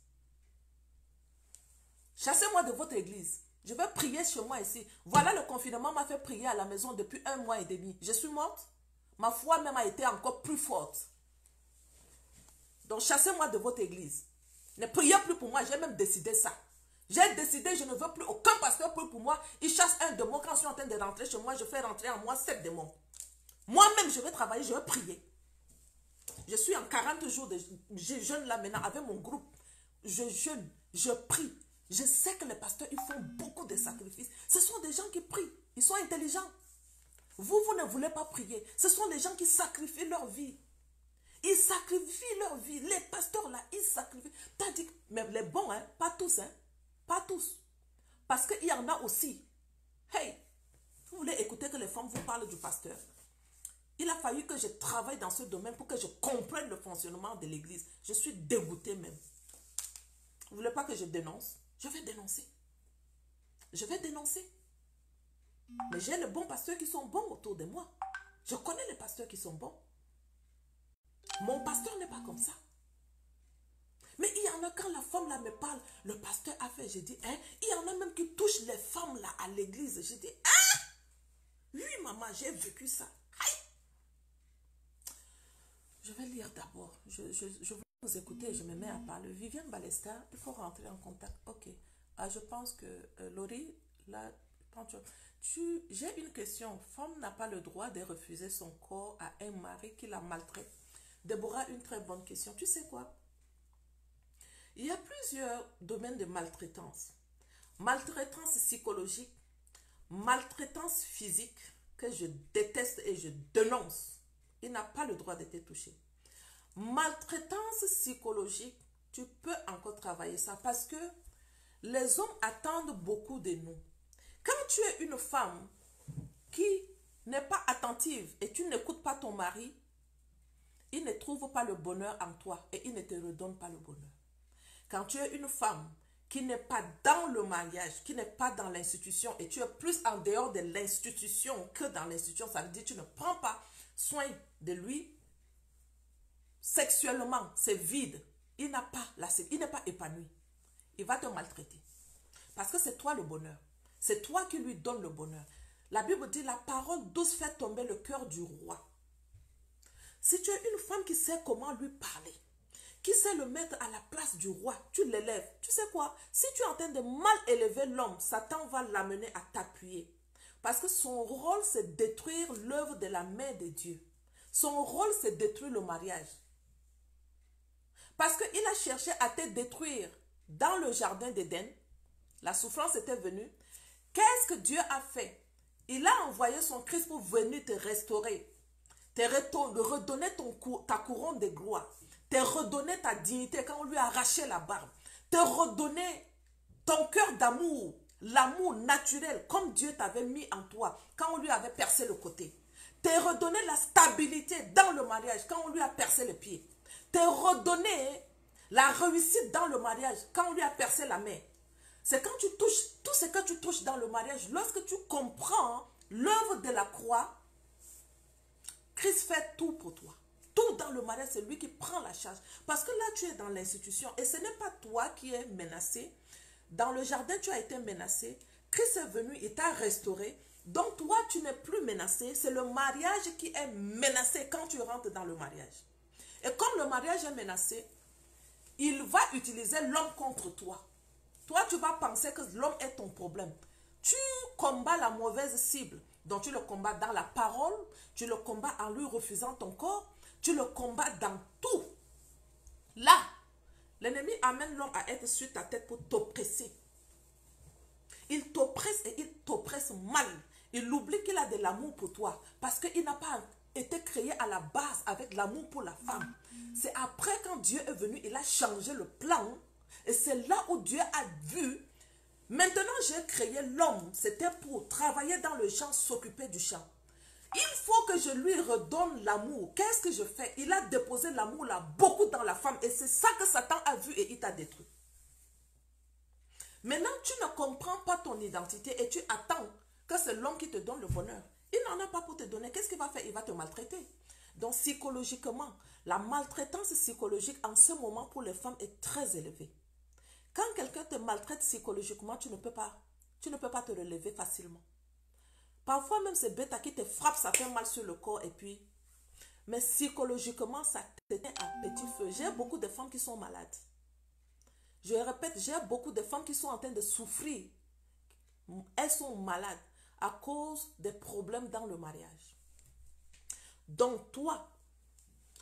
Chassez-moi de votre église. Je vais prier chez moi ici. Voilà, le confinement m'a fait prier à la maison depuis 1 mois et demi. Je suis morte. Ma foi même a été encore plus forte. Donc, chassez-moi de votre église. Ne priez plus pour moi. J'ai même décidé ça. J'ai décidé, je ne veux plus aucun pasteur prie pour moi. Il chasse un démon. Quand je suis en train de rentrer chez moi, je fais rentrer en moi 7 démons. Moi-même, je vais travailler, je vais prier. Je suis en 40 jours de jeûne là maintenant avec mon groupe. Je jeûne, je prie. Je sais que les pasteurs, ils font beaucoup de sacrifices. Ce sont des gens qui prient. Ils sont intelligents. Vous ne voulez pas prier. Ce sont des gens qui sacrifient leur vie. Ils sacrifient leur vie. Les pasteurs là, ils sacrifient. T'as dit, mais les bons, hein, pas tous, hein. Pas tous. Parce qu'il y en a aussi. Hey, vous voulez écouter que les femmes vous parlent du pasteur? Il a fallu que je travaille dans ce domaine pour que je comprenne le fonctionnement de l'église. Je suis dégoûtée même. Vous ne voulez pas que je dénonce? Je vais dénoncer. Je vais dénoncer. Mais j'ai les bons pasteurs qui sont bons autour de moi. Je connais les pasteurs qui sont bons. Mon pasteur n'est pas comme ça. Mais il y en a quand la femme là me parle, le pasteur a fait, je dis, hein, il y en a même qui touchent les femmes là à l'église. Je dis, ah, oui maman, j'ai vécu ça. Aïe. Je vais lire d'abord. Je veux vous écouter, je me mets à parler. Viviane Balesta, il faut rentrer en contact. Ok. Ah, je pense que Laurie, là, j'ai une question. Femme n'a pas le droit de refuser son corps à un mari qui la maltraite. Déborah, une très bonne question. Tu sais quoi? Il y a plusieurs domaines de maltraitance. Maltraitance psychologique, maltraitance physique, que je déteste et je dénonce. Il n'a pas le droit d'être touché. Maltraitance psychologique, tu peux encore travailler ça parce que les hommes attendent beaucoup de nous. Quand tu es une femme qui n'est pas attentive et tu n'écoutes pas ton mari, il ne trouve pas le bonheur en toi et il ne te redonne pas le bonheur. Quand tu es une femme qui n'est pas dans le mariage, qui n'est pas dans l'institution et tu es plus en dehors de l'institution que dans l'institution, ça veut dire que tu ne prends pas soin de lui, sexuellement, c'est vide. Il n'est pas épanoui. Il va te maltraiter. Parce que c'est toi le bonheur. C'est toi qui lui donnes le bonheur. La Bible dit, la parole douce fait tomber le cœur du roi. Si tu es une femme qui sait comment lui parler, qui sait le mettre à la place du roi, tu l'élèves. Tu sais quoi? Si tu es en train de mal élever l'homme, Satan va l'amener à t'appuyer. Parce que son rôle, c'est détruire l'œuvre de la main de Dieu. Son rôle, c'est détruire le mariage. Parce qu'il a cherché à te détruire dans le jardin d'Éden. La souffrance était venue. Qu'est-ce que Dieu a fait? Il a envoyé son Christ pour venir te restaurer. Te redonner ta couronne de gloire. Te redonner ta dignité quand on lui a arraché la barbe. Te redonner ton cœur d'amour. L'amour naturel comme Dieu t'avait mis en toi quand on lui avait percé le côté. Te redonner la stabilité dans le mariage quand on lui a percé le pied. Te redonner la réussite dans le mariage quand on lui a percé la main. C'est quand tu touches, tout ce que tu touches dans le mariage, lorsque tu comprends l'œuvre de la croix, Christ fait tout pour toi. Tout dans le mariage, c'est lui qui prend la charge. Parce que là, tu es dans l'institution et ce n'est pas toi qui es menacé. Dans le jardin, tu as été menacé. Christ est venu et t'a restauré. Donc, toi, tu n'es plus menacé. C'est le mariage qui est menacé quand tu rentres dans le mariage. Et comme le mariage est menacé, il va utiliser l'homme contre toi. Toi, tu vas penser que l'homme est ton problème. Tu combats la mauvaise cible. Donc, tu le combats dans la parole, tu le combats en lui refusant ton corps, tu le combats dans tout. Là, l'ennemi amène l'homme à être sur ta tête pour t'oppresser. Il t'oppresse et il t'oppresse mal. Il oublie qu'il a de l'amour pour toi parce qu'il n'a pas été créé à la base avec l'amour pour la femme. C'est après quand Dieu est venu, il a changé le plan. Et c'est là où Dieu a vu, maintenant j'ai créé l'homme, c'était pour travailler dans le champ, s'occuper du champ. Il faut que je lui redonne l'amour. Qu'est-ce que je fais? Il a déposé l'amour là, beaucoup dans la femme. Et c'est ça que Satan a vu et il t'a détruit. Maintenant, tu ne comprends pas ton identité et tu attends que c'est l'homme qui te donne le bonheur. Il n'en a pas pour te donner. Qu'est-ce qu'il va faire? Il va te maltraiter. Donc, psychologiquement, la maltraitance psychologique en ce moment pour les femmes est très élevée. Quand quelqu'un te maltraite psychologiquement, tu ne peux pas te relever facilement. Parfois même c'est bête à qui te frappe, ça fait mal sur le corps et puis... Mais psychologiquement, ça t'éteint à petit feu. J'ai beaucoup de femmes qui sont malades. Je répète, j'ai beaucoup de femmes qui sont en train de souffrir. Elles sont malades à cause des problèmes dans le mariage. Donc toi,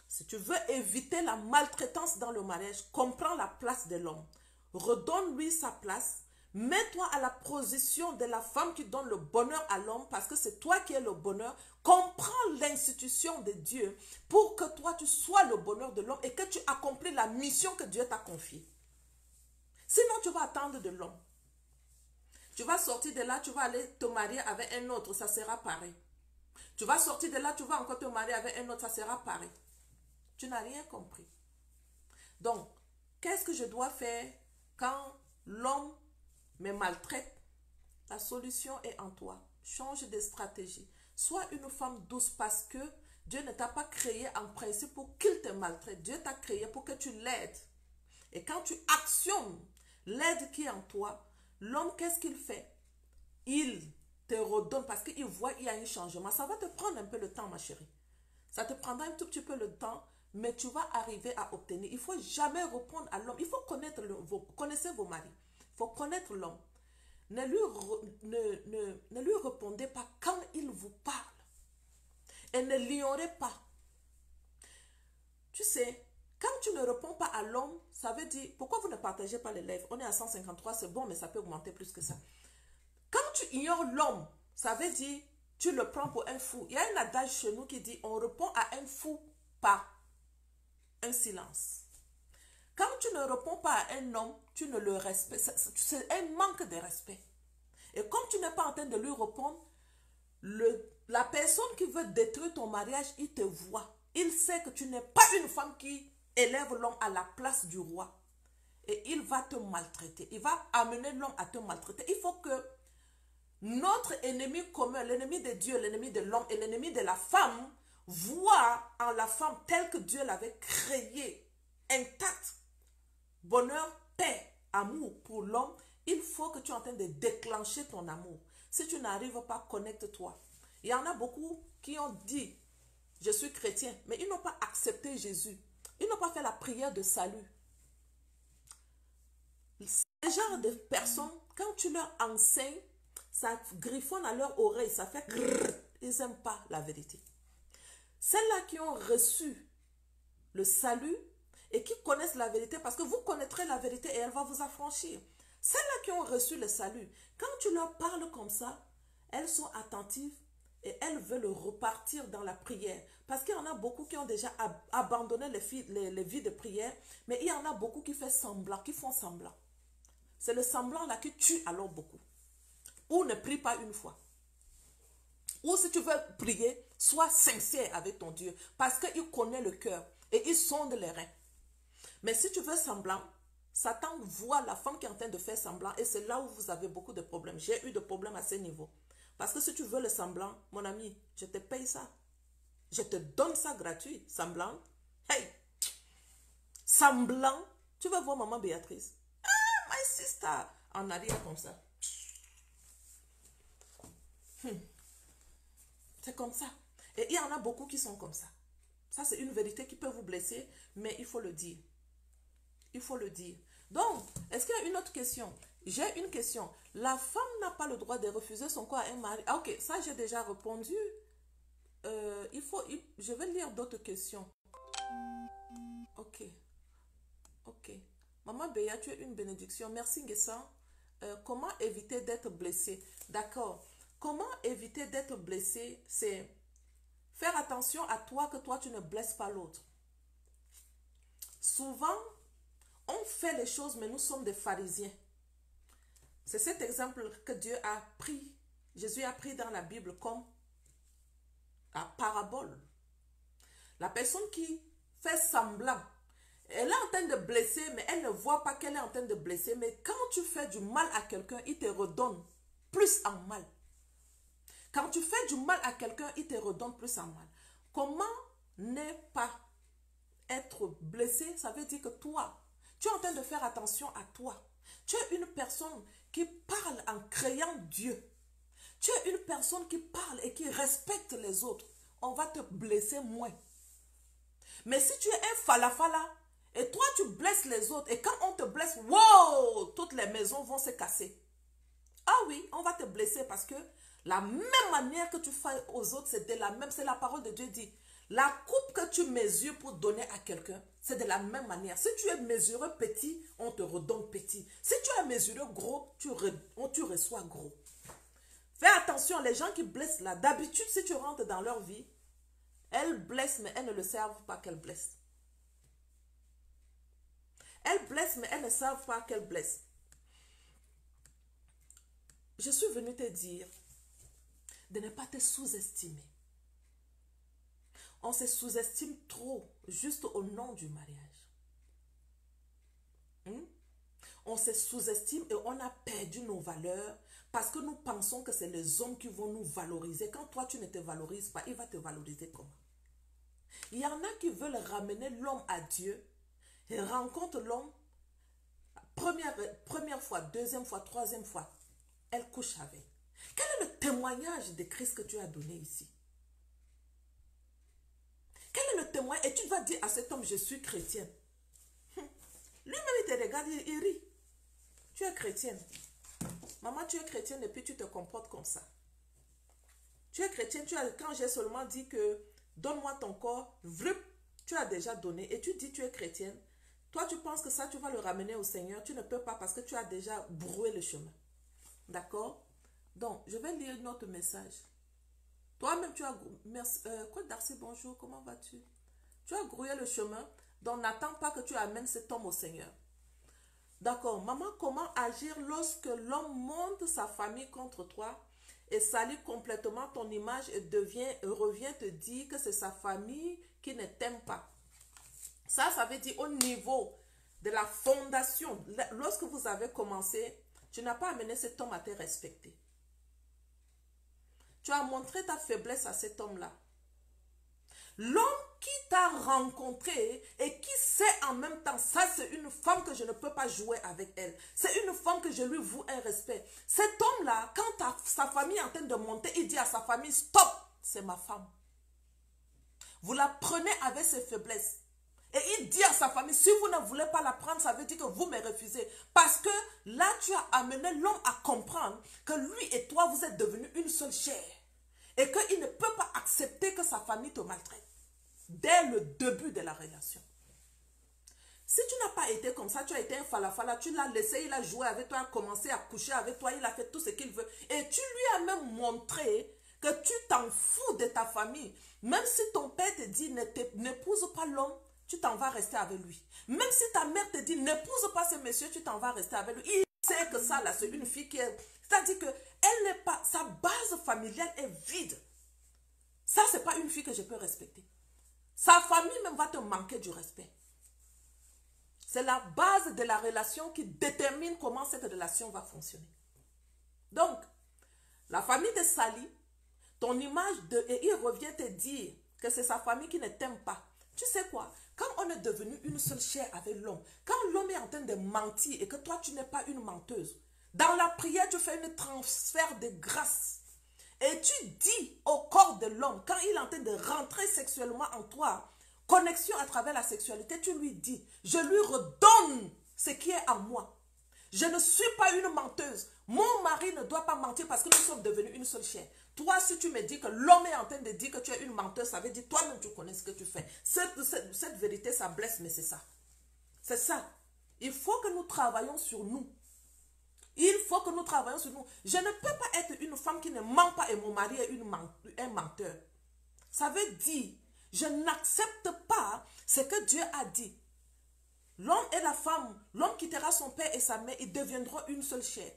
si tu veux éviter la maltraitance dans le mariage, comprends la place de l'homme. Redonne-lui sa place. Mets-toi à la position de la femme qui donne le bonheur à l'homme parce que c'est toi qui es le bonheur. Comprends l'institution de Dieu pour que toi tu sois le bonheur de l'homme et que tu accomplis la mission que Dieu t'a confiée. Sinon tu vas attendre de l'homme. Tu vas sortir de là, tu vas aller te marier avec un autre, ça sera pareil. Tu vas sortir de là, tu vas encore te marier avec un autre, ça sera pareil. Tu n'as rien compris. Donc, qu'est-ce que je dois faire quand l'homme me maltraite? La solution est en toi. Change de stratégie. Sois une femme douce parce que Dieu ne t'a pas créé en principe pour qu'il te maltraite. Dieu t'a créé pour que tu l'aides. Et quand tu actionnes l'aide qui est en toi, l'homme, qu'est-ce qu'il fait? Il te redonne parce qu'il voit qu'il y a un changement. Ça va te prendre un peu le temps, ma chérie. Ça te prendra un tout petit peu le temps, mais tu vas arriver à obtenir. Il ne faut jamais répondre à l'homme. Il faut connaître connaissez vos maris. Il faut connaître l'homme. Ne lui répondez pas quand il vous parle. Et ne l'ignorez pas. Tu sais, quand tu ne réponds pas à l'homme, ça veut dire, pourquoi vous ne partagez pas les lèvres? On est à 153, c'est bon, mais ça peut augmenter plus que ça. Quand tu ignores l'homme, ça veut dire, tu le prends pour un fou. Il y a un adage chez nous qui dit, on répond à un fou par un silence. Quand tu ne réponds pas à un homme, tu ne le respectes. C'est un manque de respect. Et comme tu n'es pas en train de lui répondre, la personne qui veut détruire ton mariage, il te voit. Il sait que tu n'es pas une femme qui élève l'homme à la place du roi. Et il va te maltraiter. Il va amener l'homme à te maltraiter. Il faut que notre ennemi commun, l'ennemi de Dieu, l'ennemi de l'homme et l'ennemi de la femme, voit en la femme telle que Dieu l'avait créée, intacte, bonheur, paix, amour pour l'homme. Il faut que tu es en train de déclencher ton amour. Si tu n'arrives pas, connecte-toi. Il y en a beaucoup qui ont dit, je suis chrétien, mais ils n'ont pas accepté Jésus. Ils n'ont pas fait la prière de salut. Ce genre de personnes, quand tu leur enseignes, ça griffonne à leur oreille, ça fait grrr, ils n'aiment pas la vérité. Celles-là qui ont reçu le salut et qui connaissent la vérité, parce que vous connaîtrez la vérité et elle va vous affranchir. Celles-là qui ont reçu le salut, quand tu leur parles comme ça, elles sont attentives et elles veulent repartir dans la prière. Parce qu'il y en a beaucoup qui ont déjà abandonné les vies de prière, mais il y en a beaucoup qui font semblant. C'est le semblant là qui tue alors beaucoup. Ou ne prie pas une fois. Ou si tu veux prier, sois sincère avec ton Dieu. Parce qu'il connaît le cœur et il sonde les reins. Mais si tu veux semblant, Satan voit la femme qui est en train de faire semblant et c'est là où vous avez beaucoup de problèmes. J'ai eu des problèmes à ce niveau. Parce que si tu veux le semblant, mon ami, je te paye ça. Je te donne ça gratuit. Semblant. Hey! Semblant. Tu vas voir maman Béatrice. Ah, my sister. En arrière comme ça. C'est comme ça. Et il y en a beaucoup qui sont comme ça. Ça, c'est une vérité qui peut vous blesser, mais il faut le dire. Il faut le dire. Donc, est-ce qu'il y a une autre question? J'ai une question. La femme n'a pas le droit de refuser son corps à un mari. Ah, ok, ça j'ai déjà répondu. Je vais lire d'autres questions. Ok. Ok. Maman Béa, tu es une bénédiction. Merci Nguessan. Comment éviter d'être blessé? D'accord. Comment éviter d'être blessé? C'est faire attention à toi, que toi tu ne blesses pas l'autre. Souvent, on fait les choses, mais nous sommes des pharisiens. C'est cet exemple que Dieu a pris, Jésus a pris dans la Bible comme la parabole. La personne qui fait semblant, elle est en train de blesser, mais elle ne voit pas qu'elle est en train de blesser. Mais quand tu fais du mal à quelqu'un, il te redonne plus en mal. Quand tu fais du mal à quelqu'un, il te redonne plus en mal. Comment ne pas être blessé? Ça veut dire que toi, tu es en train de faire attention à toi. Tu es une personne qui parle en créant Dieu. Tu es une personne qui parle et qui respecte les autres. On va te blesser moins. Mais si tu es un falafala et toi tu blesses les autres et quand on te blesse, wow, toutes les maisons vont se casser. Ah oui, on va te blesser parce que la même manière que tu fais aux autres, c'est de la même, c'est la parole de Dieu dit. La coupe que tu mesures pour donner à quelqu'un, c'est de la même manière. Si tu es mesuré petit, on te redonne petit. Si tu es mesuré gros, tu reçois gros. Fais attention, les gens qui blessent là, d'habitude, si tu rentres dans leur vie, elles blessent, mais elles ne le savent pas qu'elles blessent. Elles blessent, mais elles ne savent pas qu'elles blessent. Je suis venue te dire de ne pas te sous-estimer. On se sous-estime trop juste au nom du mariage. On se sous-estime et on a perdu nos valeurs parce que nous pensons que c'est les hommes qui vont nous valoriser. Quand toi tu ne te valorises pas, il va te valoriser comment? Il y en a qui veulent ramener l'homme à Dieu et rencontrent l'homme première fois, deuxième fois, troisième fois. Elle couche avec. Quel est le témoignage de Christ que tu as donné ici? Quel est le témoin? Et tu vas dire à cet homme, je suis chrétienne. Lui-même, il te regarde, il rit. Tu es chrétienne. Maman, tu es chrétienne et puis tu te comportes comme ça. Tu es chrétienne, quand j'ai seulement dit que donne-moi ton corps, tu as déjà donné et tu dis tu es chrétienne. Toi, tu penses que ça, tu vas le ramener au Seigneur. Tu ne peux pas parce que tu as déjà broué le chemin. D'accord? Donc, je vais lire notre message. Toi-même, tu as... Merci, quoi, Darcy, bonjour, comment vas-tu? Tu as brouillé le chemin, donc n'attends pas que tu amènes cet homme au Seigneur. D'accord, maman, comment agir lorsque l'homme monte sa famille contre toi et salit complètement ton image et revient te dire que c'est sa famille qui ne t'aime pas? Ça veut dire au niveau de la fondation, lorsque vous avez commencé, tu n'as pas amené cet homme à te respecter. Tu as montré ta faiblesse à cet homme-là. L'homme qui t'a rencontré et qui sait en même temps, ça c'est une femme que je ne peux pas jouer avec elle. C'est une femme que je lui voue un respect. Cet homme-là, quand sa famille est en train de monter, il dit à sa famille, stop, c'est ma femme. Vous la prenez avec ses faiblesses. Et il dit à sa famille, si vous ne voulez pas la prendre, ça veut dire que vous me refusez. Parce que là, tu as amené l'homme à comprendre que lui et toi, vous êtes devenus une seule chair. Et qu'il ne peut pas accepter que sa famille te maltraite. Dès le début de la relation. Si tu n'as pas été comme ça, tu as été un falafala, tu l'as laissé, il a joué avec toi, il a commencé à coucher avec toi, il a fait tout ce qu'il veut. Et tu lui as même montré que tu t'en fous de ta famille. Même si ton père te dit, n'épouse pas l'homme, tu t'en vas rester avec lui. Même si ta mère te dit, n'épouse pas ce monsieur, tu t'en vas rester avec lui. Il sait que ça, là, c'est une fille qui est... C'est-à-dire que elle n'est pas... Sa base familiale est vide. Ça, ce n'est pas une fille que je peux respecter. Sa famille même va te manquer du respect. C'est la base de la relation qui détermine comment cette relation va fonctionner. Donc, la famille te salit, ton image et il revient te dire que c'est sa famille qui ne t'aime pas. Tu sais quoi? Quand on est devenu une seule chair avec l'homme, quand l'homme est en train de mentir et que toi tu n'es pas une menteuse, dans la prière tu fais un transfert de grâce. Et tu dis au corps de l'homme, quand il est en train de rentrer sexuellement en toi, connexion à travers la sexualité, tu lui dis, je lui redonne ce qui est en moi. Je ne suis pas une menteuse. Mon mari ne doit pas mentir parce que nous sommes devenus une seule chair. Toi, si tu me dis que l'homme est en train de dire que tu es une menteuse, ça veut dire toi-même tu connais ce que tu fais. Cette vérité, ça blesse, mais c'est ça. C'est ça. Il faut que nous travaillions sur nous. Il faut que nous travaillions sur nous. Je ne peux pas être une femme qui ne ment pas et mon mari est un menteur. Ça veut dire, je n'accepte pas ce que Dieu a dit. L'homme et la femme, l'homme quittera son père et sa mère, ils deviendront une seule chair.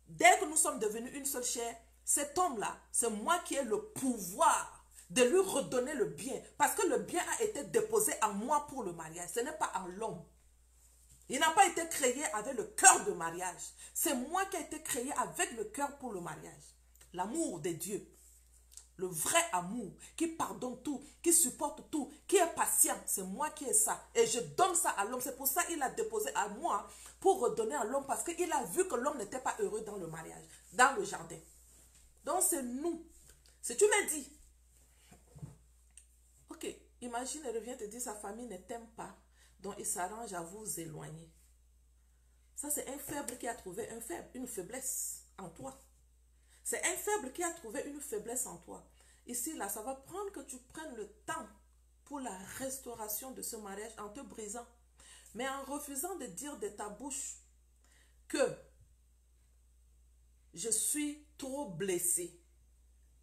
Dès que nous sommes devenus une seule chair, cet homme-là, c'est moi qui ai le pouvoir de lui redonner le bien. Parce que le bien a été déposé en moi pour le mariage. Ce n'est pas en l'homme. Il n'a pas été créé avec le cœur de mariage. C'est moi qui ai été créé avec le cœur pour le mariage. L'amour de Dieu. Le vrai amour qui pardonne tout, qui supporte tout, qui est patient. C'est moi qui ai ça. Et je donne ça à l'homme. C'est pour ça qu'il a déposé à moi pour redonner à l'homme. Parce qu'il a vu que l'homme n'était pas heureux dans le mariage, dans le jardin. Donc c'est nous. Si tu me dis, ok, imagine, elle revient te dire sa famille ne t'aime pas. Donc il s'arrange à vous éloigner. Ça c'est un faible qui a trouvé une faiblesse en toi. C'est un faible qui a trouvé une faiblesse en toi. Ici, là, ça va prendre que tu prennes le temps pour la restauration de ce mariage en te brisant. Mais en refusant de dire de ta bouche que je suis trop blessé.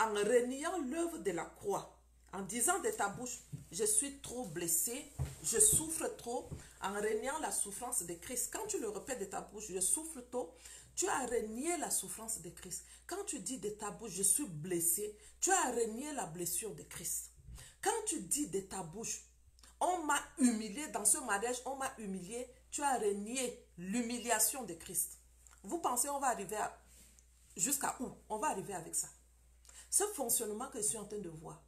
En reniant l'œuvre de la croix. En disant de ta bouche, je suis trop blessé, je souffre trop. En reniant la souffrance de Christ. Quand tu le répètes de ta bouche, je souffre trop. Tu as renié la souffrance de Christ. Quand tu dis de ta bouche, je suis blessé, tu as renié la blessure de Christ. Quand tu dis de ta bouche, on m'a humilié, dans ce mariage, on m'a humilié, tu as renié l'humiliation de Christ. Vous pensez on va arriver jusqu'à où? On va arriver avec ça. Ce fonctionnement que je suis en train de voir,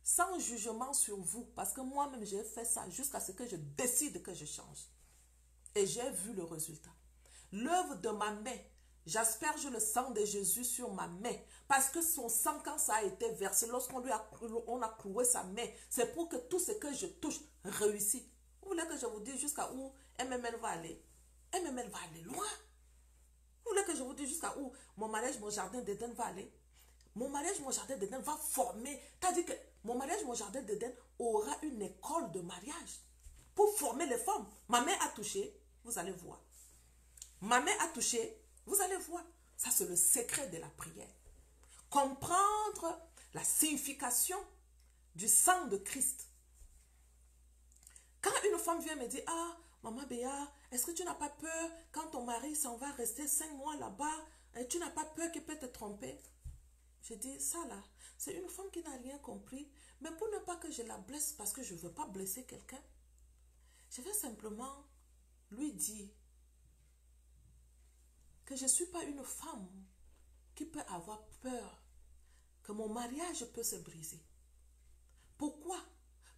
sans jugement sur vous, parce que moi-même j'ai fait ça jusqu'à ce que je décide que je change. Et j'ai vu le résultat. L'œuvre de ma main, J'asperge le sang de Jésus sur ma main. Parce que son sang, quand ça a été versé, lorsqu'on on a cloué sa main, c'est pour que tout ce que je touche réussisse. Vous voulez que je vous dise jusqu'à où MML va aller? MML va aller loin. Vous voulez que je vous dise jusqu'à où mon mariage, mon jardin d'Éden va aller? Mon mariage, mon jardin d'Éden va former. C'est-à-dire que mon mariage, mon jardin d'Éden aura une école de mariage pour former les femmes. Ma main a touché, vous allez voir. Ma main a touché, vous allez voir. Ça, c'est le secret de la prière. Comprendre la signification du sang de Christ. Quand une femme vient me dire, ah, maman Béa, est-ce que tu n'as pas peur quand ton mari s'en va rester 5 mois là-bas, et tu n'as pas peur qu'il peut te tromper? Je dis, ça là, c'est une femme qui n'a rien compris, mais pour ne pas que je la blesse, parce que je ne veux pas blesser quelqu'un, je vais simplement lui dire que je ne suis pas une femme qui peut avoir peur que mon mariage peut se briser. Pourquoi?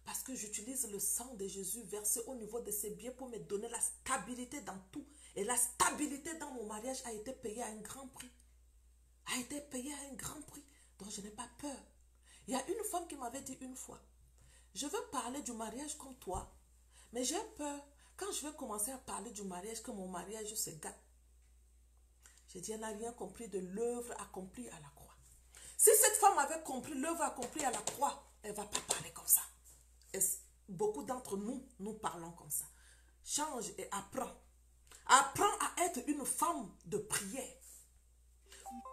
Parce que j'utilise le sang de Jésus versé au niveau de ses biens pour me donner la stabilité dans tout. Et la stabilité dans mon mariage a été payée à un grand prix. A été payée à un grand prix. Donc je n'ai pas peur. Il y a une femme qui m'avait dit une fois, je veux parler du mariage comme toi, mais j'ai peur quand je vais commencer à parler du mariage que mon mariage se gâte. J'ai dit, elle n'a rien compris de l'œuvre accomplie à la croix. Si cette femme avait compris l'œuvre accomplie à la croix, elle ne va pas parler comme ça. Et beaucoup d'entre nous, nous parlons comme ça. Change et apprends. Apprends à être une femme de prière.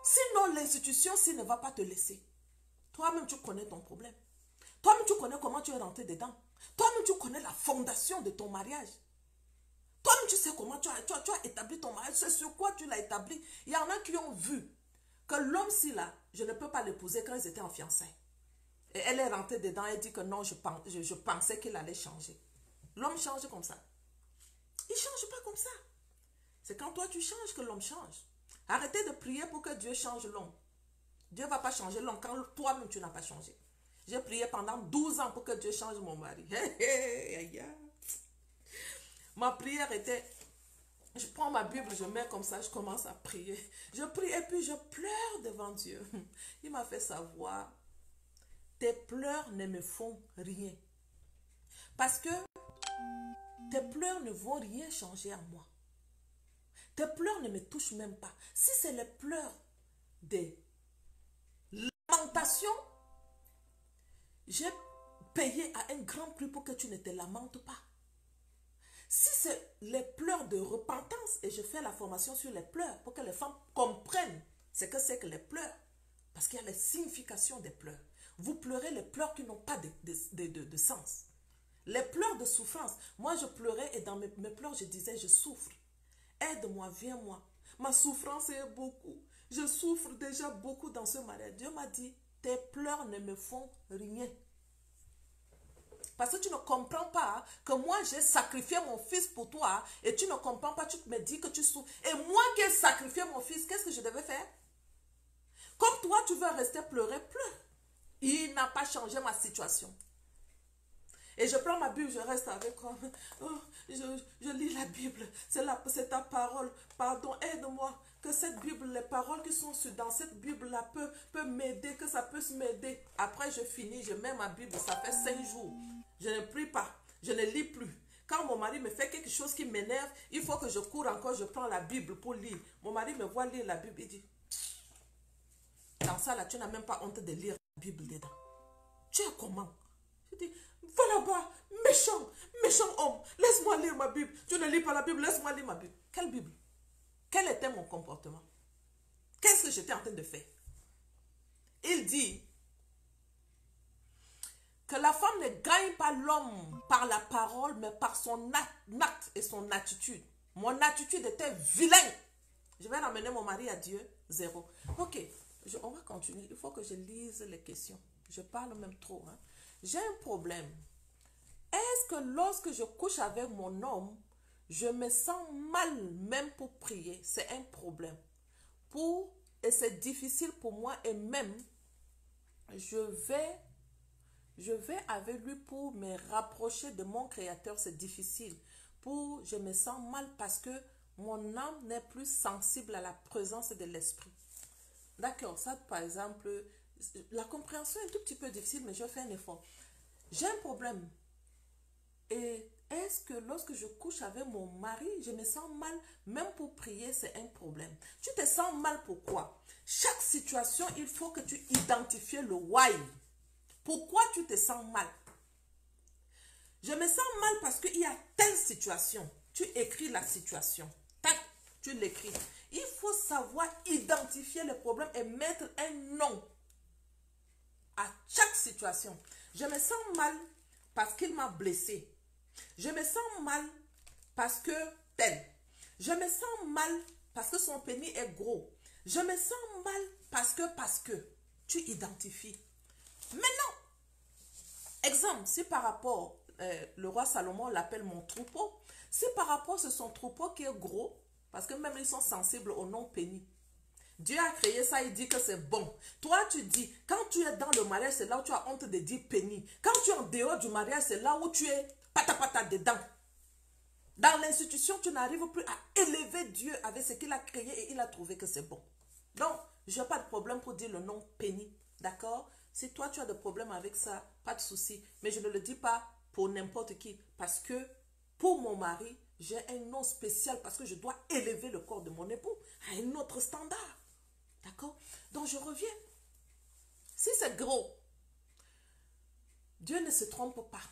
Sinon, l'institution, s'il ne va pas te laisser. Toi-même, tu connais ton problème. Toi-même, tu connais comment tu es rentré dedans. Toi-même, tu connais la fondation de ton mariage. Toi-même, tu sais comment tu as établi ton mariage. C'est sur quoi tu l'as établi. Il y en a qui ont vu que l'homme-ci, là, je ne peux pas l'épouser quand ils étaient en fiançailles. Et elle est rentrée dedans et dit que non, je pensais qu'il allait changer. L'homme change comme ça. Il ne change pas comme ça. C'est quand toi tu changes que l'homme change. Arrêtez de prier pour que Dieu change l'homme. Dieu ne va pas changer l'homme quand toi-même tu n'as pas changé. J'ai prié pendant 12 ans pour que Dieu change mon mari. Ma prière était, je prends ma Bible, je mets comme ça, je commence à prier. Je prie et puis je pleure devant Dieu. Il m'a fait savoir, tes pleurs ne me font rien. Parce que tes pleurs ne vont rien changer à moi. Tes pleurs ne me touchent même pas. Si c'est les pleurs des lamentations, j'ai payé à un grand prix pour que tu ne te lamentes pas. Si c'est les pleurs de repentance, et je fais la formation sur les pleurs pour que les femmes comprennent ce que c'est que les pleurs, parce qu'il y a les significations des pleurs. Vous pleurez les pleurs qui n'ont pas de sens. Les pleurs de souffrance. Moi, je pleurais et dans mes pleurs, je disais, je souffre. Aide-moi, viens-moi. Ma souffrance est beaucoup. Je souffre déjà beaucoup dans ce mariage. Dieu m'a dit, tes pleurs ne me font rien. Parce que tu ne comprends pas que moi, j'ai sacrifié mon fils pour toi et tu ne comprends pas, tu me dis que tu souffres. Et moi qui ai sacrifié mon fils, qu'est-ce que je devais faire? Comme toi, tu veux rester pleurer, pleure. Il n'a pas changé ma situation. Et je prends ma Bible, je reste avec toi. Oh, je lis la Bible. C'est ta parole. Pardon, aide-moi. Que cette Bible, les paroles qui sont dans cette Bible-là peuvent m'aider, que ça puisse m'aider. Après, je finis, je mets ma Bible. Ça fait 5 jours. Je ne prie pas. Je ne lis plus. Quand mon mari me fait quelque chose qui m'énerve, il faut que je cours encore, je prends la Bible pour lire. Mon mari me voit lire la Bible, il dit, dans ça là, tu n'as même pas honte de lire la Bible dedans. Tu es comment? Je dis, voilà bas, méchant homme, laisse-moi lire ma Bible. Tu ne lis pas la Bible, laisse-moi lire ma Bible. Quelle Bible? Quel était mon comportement? Qu'est-ce que j'étais en train de faire? Il dit que la femme ne gagne pas l'homme par la parole, mais par son acte et son attitude. Mon attitude était vilaine. Je vais ramener mon mari à Dieu, 0. Ok, on va continuer. Il faut que je lise les questions. Je parle même trop. Hein. J'ai un problème. Est-ce que lorsque je couche avec mon homme, je me sens mal même pour prier? C'est un problème. Et c'est difficile pour moi et même, je vais avec lui pour me rapprocher de mon Créateur. C'est difficile. Je me sens mal parce que mon âme n'est plus sensible à la présence de l'esprit. D'accord, ça par exemple, la compréhension est un tout petit peu difficile, mais je fais un effort. J'ai un problème. Et est-ce que lorsque je couche avec mon mari, je me sens mal? Même pour prier, c'est un problème. Tu te sens mal pourquoi? Chaque situation, il faut que tu identifies le why. Pourquoi tu te sens mal? Je me sens mal parce qu'il y a telle situation. Tu écris la situation. Tac, tu l'écris. Il faut savoir identifier le problème et mettre un nom à chaque situation. Je me sens mal parce qu'il m'a blessé. Je me sens mal parce que tel. Je me sens mal parce que son pénis est gros. Je me sens mal parce que. Tu identifies. Maintenant, exemple, si par rapport, le roi Salomon l'appelle mon troupeau, si par rapport c'est son troupeau qui est gros, parce que même ils sont sensibles au nom pénis. Dieu a créé ça, il dit que c'est bon. Toi, tu dis, quand tu es dans le mariage, c'est là où tu as honte de dire pénis. Quand tu es en dehors du mariage, c'est là où tu es pata dedans. Dans l'institution, tu n'arrives plus à élever Dieu avec ce qu'il a créé et il a trouvé que c'est bon. Donc, je n'ai pas de problème pour dire le nom pénis. D'accord? Si toi, tu as des problèmes avec ça, pas de souci. Mais je ne le dis pas pour n'importe qui. Parce que pour mon mari, j'ai un nom spécial parce que je dois élever le corps de mon époux à un autre standard. D'accord? Donc, je reviens. Si c'est gros, Dieu ne se trompe pas.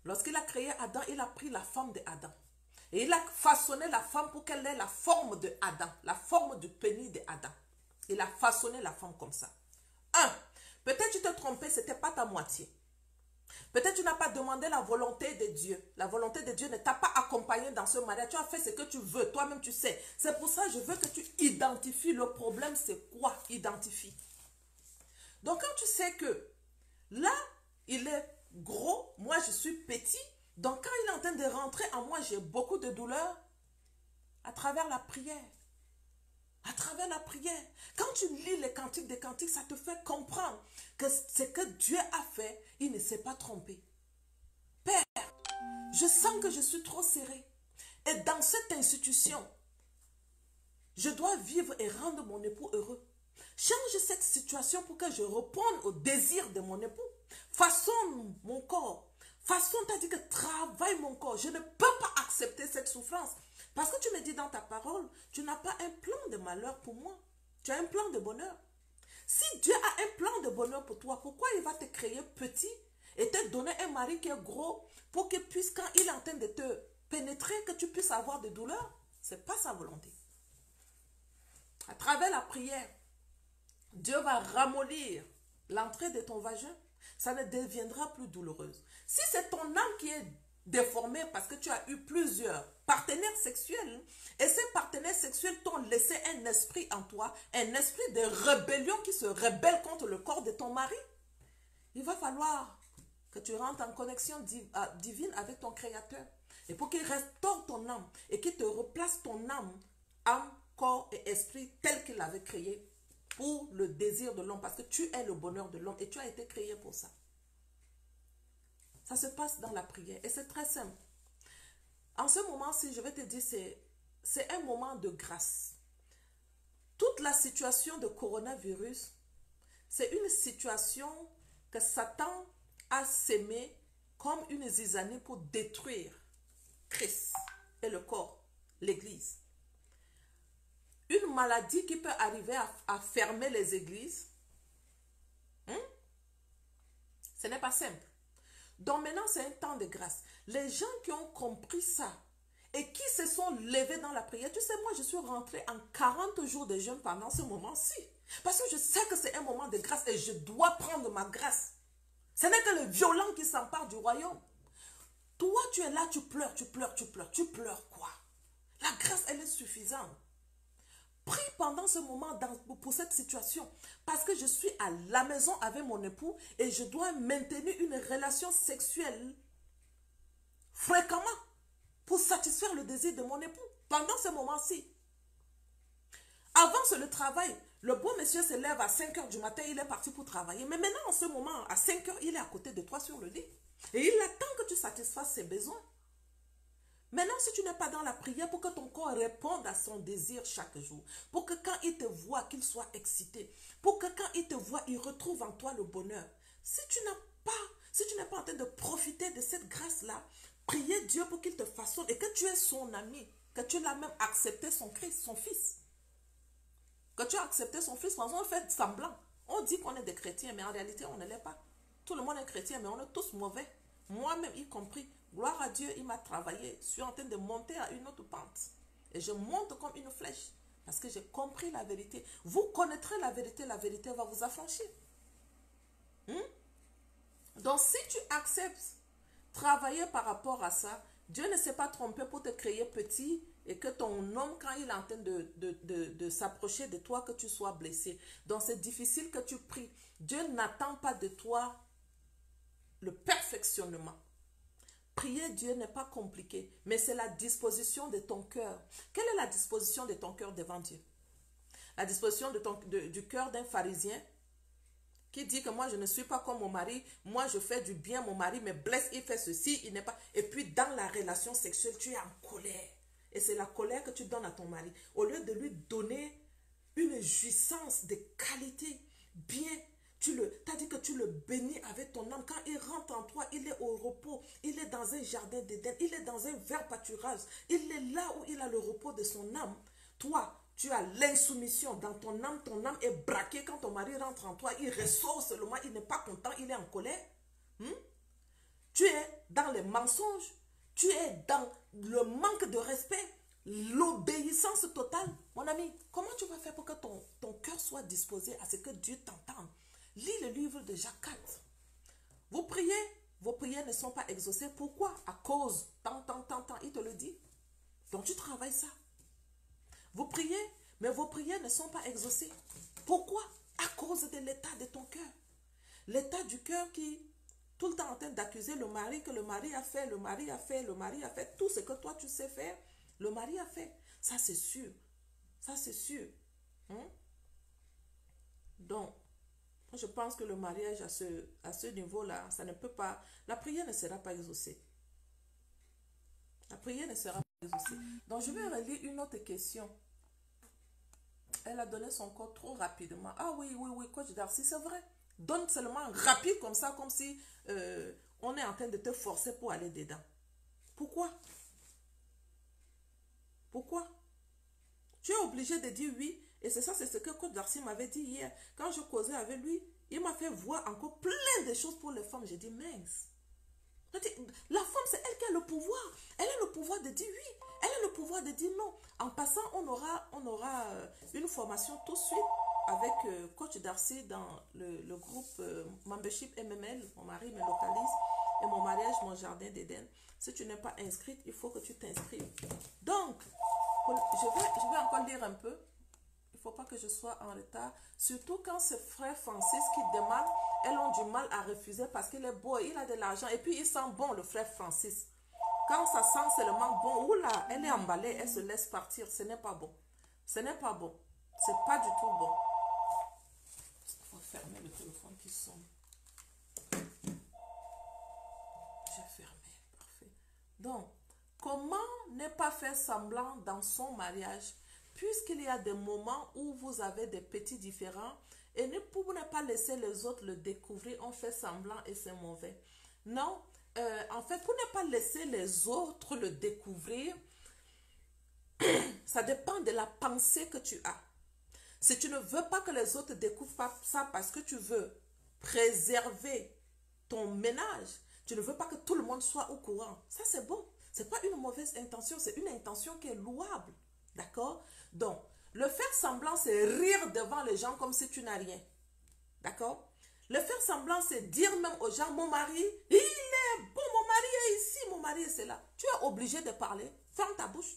Lorsqu'il a créé Adam, il a pris la forme d'Adam. Et il a façonné la femme pour qu'elle ait la forme de Adam, la forme du pénis d'Adam. Il a façonné la femme comme ça. Peut-être tu t'es trompé, ce n'était pas ta moitié. Peut-être tu n'as pas demandé la volonté de Dieu. La volonté de Dieu ne t'a pas accompagné dans ce mariage. Tu as fait ce que tu veux, toi-même tu sais. C'est pour ça que je veux que tu identifies le problème, c'est quoi? Identifie. Donc quand tu sais que là, il est gros, moi je suis petit. Donc quand il est en train de rentrer en moi, j'ai beaucoup de douleur à travers la prière. À travers la prière. Quand tu lis les cantiques des cantiques, ça te fait comprendre que ce que Dieu a fait, il ne s'est pas trompé. Père, je sens que je suis trop serré. Et dans cette institution, je dois vivre et rendre mon époux heureux. Change cette situation pour que je réponde au désir de mon époux. Façonne mon corps. Façonne, t'as dit que travaille mon corps. Je ne peux pas accepter cette souffrance. Parce que tu me dis dans ta parole, tu n'as pas un plan de malheur pour moi. Tu as un plan de bonheur. Si Dieu a un plan de bonheur pour toi, pourquoi il va te créer petit et te donner un mari qui est gros pour qu'il puisse, quand il est en train de te pénétrer, que tu puisses avoir des douleurs? Ce n'est pas sa volonté. À travers la prière, Dieu va ramollir l'entrée de ton vagin. Ça ne deviendra plus douloureuse. Si c'est ton âme qui est déformée parce que tu as eu plusieurs partenaires sexuels et ces partenaires sexuels t'ont laissé un esprit en toi, un esprit de rébellion qui se rebelle contre le corps de ton mari, il va falloir que tu rentres en connexion divine avec ton Créateur. Et pour qu'il restaure ton âme et qu'il te replace ton âme, corps et esprit tel qu'il l'avait créé pour le désir de l'homme. Parce que tu es le bonheur de l'homme et tu as été créé pour ça. Ça se passe dans la prière et c'est très simple. En ce moment-ci, je vais te dire, c'est un moment de grâce. Toute la situation de coronavirus, c'est une situation que Satan a sémée comme une zizanie pour détruire Christ et le corps, l'Église. Une maladie qui peut arriver à fermer les églises, ce n'est pas simple. Donc maintenant, c'est un temps de grâce. Les gens qui ont compris ça et qui se sont levés dans la prière, tu sais, moi, je suis rentrée en 40 jours de jeûne pendant ce moment-ci. Parce que je sais que c'est un moment de grâce et je dois prendre ma grâce. Ce n'est que le violent qui s'empare du royaume. Toi, tu es là, tu pleures, tu pleures, tu pleures. Tu pleures quoi? La grâce, elle est suffisante. Prie pendant ce moment pour cette situation. Parce que je suis à la maison avec mon époux et je dois maintenir une relation sexuelle fréquemment pour satisfaire le désir de mon époux. Pendant ce moment-ci. Avant, c'est le travail. Le beau monsieur se lève à 5 h du matin, il est parti pour travailler. Mais maintenant, en ce moment, à 5 h, il est à côté de toi sur le lit. Et il attend que tu satisfasses ses besoins. Maintenant, si tu n'es pas dans la prière pour que ton corps réponde à son désir chaque jour, pour que quand il te voit, qu'il soit excité, pour que quand il te voit, il retrouve en toi le bonheur. Si tu n'es pas en train de profiter de cette grâce-là, priez Dieu pour qu'il te façonne et que tu es son ami, que tu l'as même accepté son Christ, son fils. Que tu as accepté son fils, parce qu'on fait semblant. On dit qu'on est des chrétiens, mais en réalité, on ne l'est pas. Tout le monde est chrétien, mais on est tous mauvais. Moi-même y compris. Gloire à Dieu, il m'a travaillé. Je suis en train de monter à une autre pente. Et je monte comme une flèche. Parce que j'ai compris la vérité. Vous connaîtrez la vérité va vous affranchir. Donc si tu acceptes travailler par rapport à ça, Dieu ne s'est pas trompé pour te créer petit et que ton homme, quand il est en train de s'approcher de toi, que tu sois blessé. Donc c'est difficile que tu pries. Dieu n'attend pas de toi le perfectionnement. Prier Dieu n'est pas compliqué, mais c'est la disposition de ton cœur. Quelle est la disposition de ton cœur devant Dieu? La disposition du cœur d'un pharisien qui dit que moi je ne suis pas comme mon mari, moi je fais du bien, mon mari me blesse, il fait ceci, il n'est pas... Et puis dans la relation sexuelle, tu es en colère. Et c'est la colère que tu donnes à ton mari. Au lieu de lui donner une jouissance de qualité, bien, t'as dit que tu le bénis avec ton âme. Quand il rentre en toi, il est au repos, il est dans un jardin d'Éden, il est dans un vert pâturage, il est là où il a le repos de son âme. Toi, tu as l'insoumission dans ton âme est braquée. Quand ton mari rentre en toi, il ressort seulement, il n'est pas content, il est en colère. Tu es dans les mensonges, tu es dans le manque de respect, l'obéissance totale. Mon ami, comment tu vas faire pour que ton cœur soit disposé à ce que Dieu t'entende? Lis le livre de Jacques 4. Vous priez, vos prières ne sont pas exaucées. Pourquoi? À cause, tant, il te le dit. Donc tu travailles ça. Vous priez, mais vos prières ne sont pas exaucées. Pourquoi? À cause de l'état de ton cœur. L'état du cœur qui, tout le temps en train d'accuser le mari, que le mari a fait, tout ce que toi tu sais faire, le mari a fait. Ça c'est sûr. Ça c'est sûr. Donc, je pense que le mariage à ce niveau-là, ça ne peut pas, la prière ne sera pas exaucée. La prière ne sera pas exaucée. Donc, je vais relire une autre question. Elle a donné son corps trop rapidement. Ah oui, coach Darcy, c'est vrai. Donne seulement rapide comme ça, comme si on est en train de te forcer pour aller dedans. Pourquoi? Pourquoi? Tu es obligé de dire oui. Et c'est ça, c'est ce que coach Darcy m'avait dit hier. Quand je causais avec lui, il m'a fait voir encore plein de choses pour les femmes. J'ai dit, mince. La femme, c'est elle qui a le pouvoir. Elle a le pouvoir de dire oui. Elle a le pouvoir de dire non. En passant, on aura une formation tout de suite avec coach Darcy dans le groupe Membership MML. Mon mari me localise. Et mon mariage, mon jardin d'Éden. Si tu n'es pas inscrite, il faut que tu t'inscrives. Donc, je vais encore lire un peu. Il ne faut pas que je sois en retard. Surtout quand c'est frère Francis qui demande, elles ont du mal à refuser parce qu'il est beau, il a de l'argent. Et puis il sent bon, le frère Francis. Quand ça sent seulement bon, oula, elle est emballée, elle se laisse partir. Ce n'est pas bon. Ce n'est pas bon. C'est pas du tout bon. Il faut fermer le téléphone qui sonne. J'ai fermé. Parfait. Donc, comment ne pas faire semblant dans son mariage? Puisqu'il y a des moments où vous avez des petits différends et pour ne pas laisser les autres le découvrir, on fait semblant et c'est mauvais. Non, en fait, pour ne pas laisser les autres le découvrir, ça dépend de la pensée que tu as. Si tu ne veux pas que les autres découvrent ça parce que tu veux préserver ton ménage, tu ne veux pas que tout le monde soit au courant, ça c'est bon. Ce n'est pas une mauvaise intention, c'est une intention qui est louable. D'accord? Donc, le faire semblant, c'est rire devant les gens comme si tu n'as rien. D'accord? Le faire semblant, c'est dire même aux gens, mon mari, il est bon, mon mari est ici, mon mari est là. Tu es obligé de parler. Ferme ta bouche.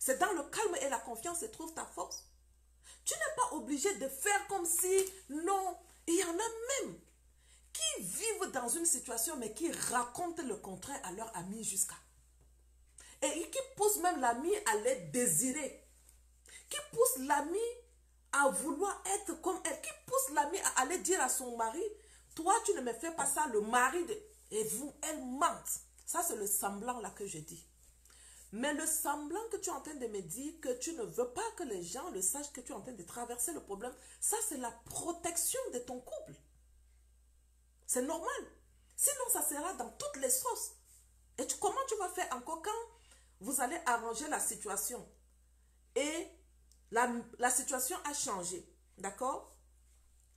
C'est dans le calme et la confiance que se trouve ta force. Tu n'es pas obligé de faire comme si, non. Il y en a même qui vivent dans une situation, mais qui racontent le contraire à leur ami jusqu'à. Et qui pousse même l'ami à les désirer. Qui pousse l'ami à vouloir être comme elle. Qui pousse l'ami à aller dire à son mari, toi tu ne me fais pas ça, le mari de... Et vous, elle mente. Ça c'est le semblant là que je dis. Mais le semblant que tu es en train de me dire, que tu ne veux pas que les gens le sachent, que tu es en train de traverser le problème, ça c'est la protection de ton couple. C'est normal. Sinon, ça sera dans toutes les sauces. Et comment tu vas faire encore quand vous allez arranger la situation? Et la situation a changé. D'accord?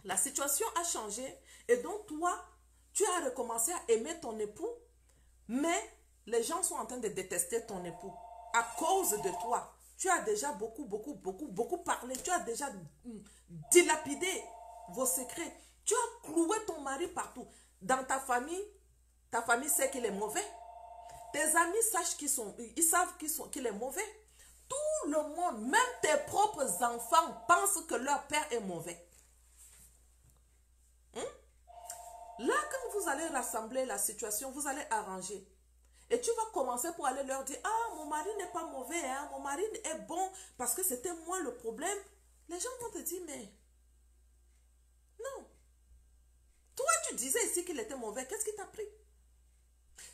La situation a changé. Et donc, toi, tu as recommencé à aimer ton époux, mais les gens sont en train de détester ton époux à cause de toi. Tu as déjà beaucoup parlé. Tu as déjà dilapidé vos secrets. Tu as cloué ton mari partout. Dans ta famille sait qu'il est mauvais. Tes amis ils savent qu'il est mauvais. Tout le monde, même tes propres enfants, pensent que leur père est mauvais. Là, quand vous allez rassembler la situation, vous allez arranger. Et tu vas commencer pour aller leur dire, ah, mon mari n'est pas mauvais, hein, mon mari est bon, parce que c'était moi le problème. Les gens vont te dire, mais non. Toi, tu disais ici qu'il était mauvais, qu'est-ce qui t'a pris?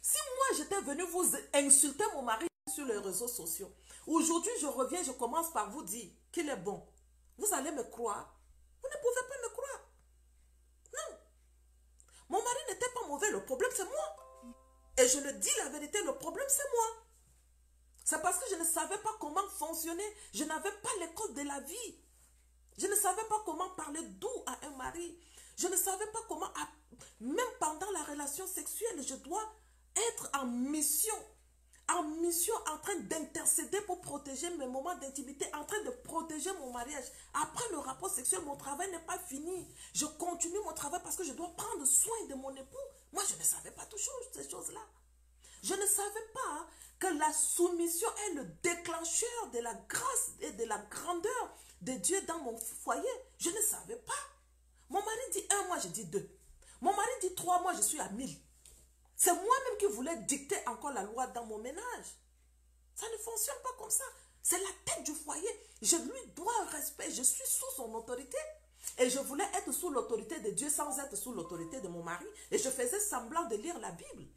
Si moi, j'étais venu vous insulter mon mari sur les réseaux sociaux, aujourd'hui, je reviens, je commence par vous dire qu'il est bon. Vous allez me croire? Vous ne pouvez pas me croire. Non. Mon mari n'était pas mauvais, le problème c'est moi. Et je le dis la vérité, le problème c'est moi. C'est parce que je ne savais pas comment fonctionner. Je n'avais pas l'école de la vie. Je ne savais pas comment parler doux à un mari. Je ne savais pas comment, même pendant la relation sexuelle, je dois être en mission, en train d'intercéder pour protéger mes moments d'intimité, en train de protéger mon mariage. Après le rapport sexuel, mon travail n'est pas fini. Je continue mon travail parce que je dois prendre soin de mon époux. Moi, je ne savais pas toujours ces choses-là. Je ne savais pas que la soumission est le déclencheur de la grâce et de la grandeur de Dieu dans mon foyer. Je ne savais pas. Mon mari dit 1, moi je dis 2. Mon mari dit 3, moi je suis à 1000. C'est moi-même qui voulais dicter encore la loi dans mon ménage. Ça ne fonctionne pas comme ça. C'est la tête du foyer. Je lui dois un respect. Je suis sous son autorité. Et je voulais être sous l'autorité de Dieu sans être sous l'autorité de mon mari. Et je faisais semblant de lire la Bible.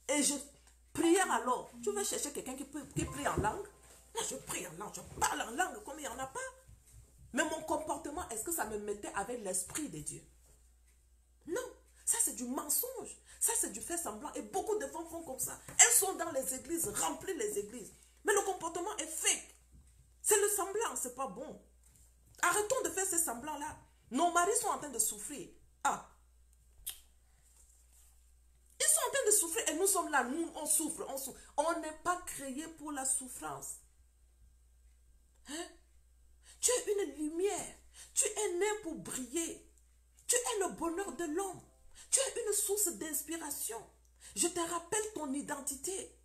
Et je priais alors. Tu veux chercher quelqu'un qui prie en langue? Moi, je prie en langue. Je parle en langue comme il n'y en a pas. Mais mon comportement, est-ce que ça me mettait avec l'esprit de Dieu? Non. Ça, c'est du mensonge. Ça, c'est du fait semblant. Et beaucoup de femmes font comme ça. Elles sont dans les églises, remplies les églises. Mais le comportement est fake. C'est le semblant, c'est pas bon. Arrêtons de faire ces semblants-là. Nos maris sont en train de souffrir. Ah. Ils sont en train de souffrir et nous sommes là. Nous, on souffre, on souffre. On n'est pas créé pour la souffrance. Hein? Tu es une lumière. Tu es né pour briller. Tu es le bonheur de l'homme. Tu es une source d'inspiration. Je te rappelle ton identité.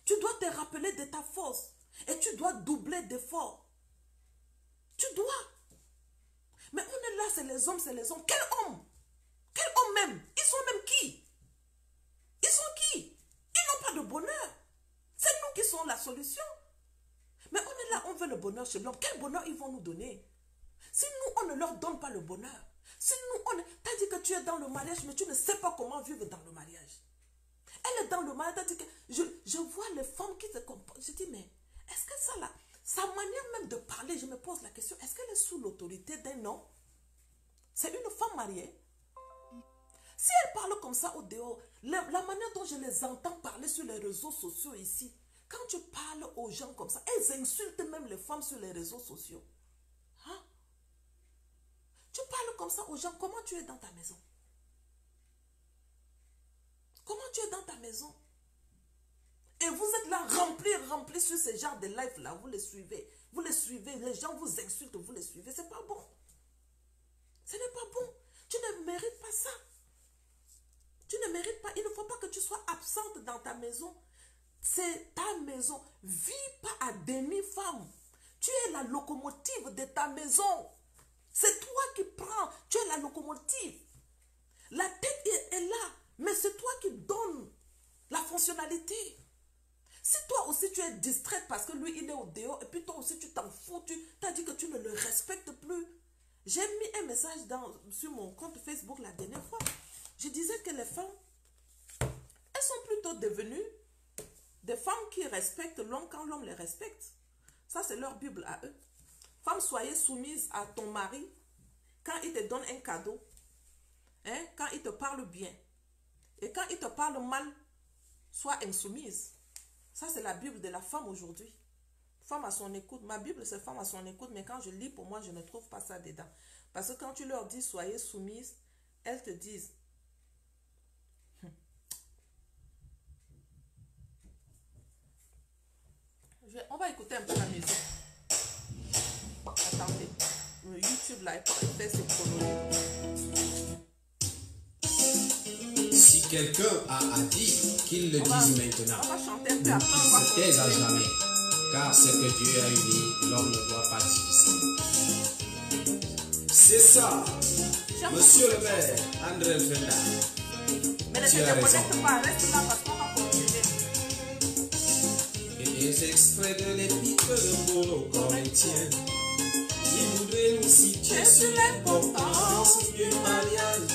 Tu dois te rappeler de ta force. Et tu dois doubler d'efforts. Tu dois. Mais on est là, c'est les hommes, c'est les hommes. Quel homme? Quel homme même? Ils sont même qui? Ils sont qui? Ils n'ont pas de bonheur. C'est nous qui sommes la solution. Mais on est là, on veut le bonheur chez l'homme. Quel bonheur ils vont nous donner? Si nous, on ne leur donne pas le bonheur. Si nous, t'as dit que tu es dans le mariage, mais tu ne sais pas comment vivre dans le mariage. Elle est dans le mariage, t'as dit que je vois les femmes qui se comportent. Je dis, mais est-ce que ça là, sa manière même de parler, je me pose la question, est-ce qu'elle est sous l'autorité d'un homme? C'est une femme mariée. Si elle parle comme ça au dehors, la manière dont je les entends parler sur les réseaux sociaux ici, quand tu parles aux gens comme ça, elles insultent même les femmes sur les réseaux sociaux. Hein? Tu parles comme ça aux gens, comment tu es dans ta maison? Comment tu es dans ta maison? Et vous êtes là remplis sur ce genre de live là, vous les suivez, les gens vous insultent, vous les suivez, c'est pas bon. Ce n'est pas bon. Tu ne mérites pas ça. Tu ne mérites pas, il ne faut pas que tu sois absente dans ta maison. C'est ta maison. Vis pas à demi-femme. Tu es la locomotive de ta maison. C'est toi qui prends. Tu es la locomotive. La tête est là. Mais c'est toi qui donne la fonctionnalité. Si toi aussi tu es distraite parce que lui il est au dehors et puis toi aussi tu t'en fous, tu as dit que tu ne le respectes plus. J'ai mis un message sur mon compte Facebook la dernière fois. Je disais que les femmes, elles sont plutôt devenues Des femmes qui respectent l'homme quand l'homme les respecte. Ça, c'est leur Bible à eux. Femme, soyez soumise à ton mari quand il te donne un cadeau. Hein, quand il te parle bien. Et quand il te parle mal, sois insoumise. Ça, c'est la Bible de la femme aujourd'hui. Femme à son écoute. Ma Bible, c'est femme à son écoute. Mais quand je lis, pour moi, je ne trouve pas ça dedans. Parce que quand tu leur dis, soyez soumise, elles te disent, on va écouter un peu la musique. Attendez. Le YouTube, là, il fait ses chronologies.
Si quelqu'un a à dire, qu'il le dise maintenant.
On va chanter un peu
Qu'il
après.
se taise à jamais. Car ce que Dieu a uni, l'homme ne doit pas diviser. C'est ça. Monsieur le maire, André Fenda.
Mais ne te déconnecte pas, reste là parce qu'on va continuer.
Et des extraits de l'épître de Paul aux Corinthiens. Il voudrait nous situer sur l'importance du mariage.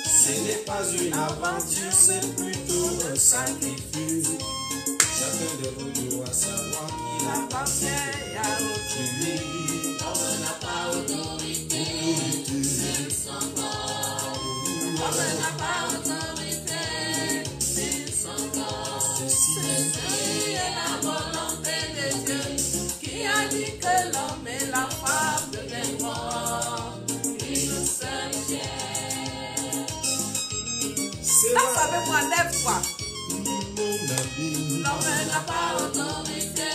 Ce n'est pas une aventure, c'est plutôt un sacrifice. Chacun de vous doit savoir qu'il appartient à autrui.
On n'a pas autorité sur son corps. On n'a pas autorité sur son corps. Ceci est la volonté de Dieu qui a dit que l'homme et la femme deviendront une seule chair.
Danse avec moi, lève-toi.
L'homme n'a pas autorité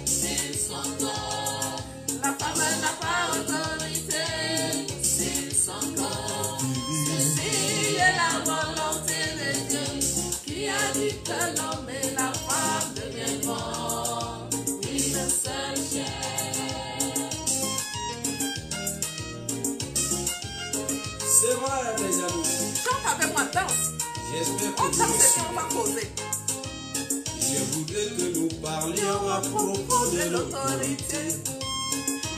sur son corps. La femme n'a pas autorité sur son corps. Ceci est la volonté de Dieu qui a dit que l'homme et la femme deviendront une seule chair.
C'est vrai, mes amis.
Chante avec moi, danse.
J'espère
On
que
danse
vous
et puis on va
suivez.
poser.
Je voudrais que nous parlions à propos de l'autorité.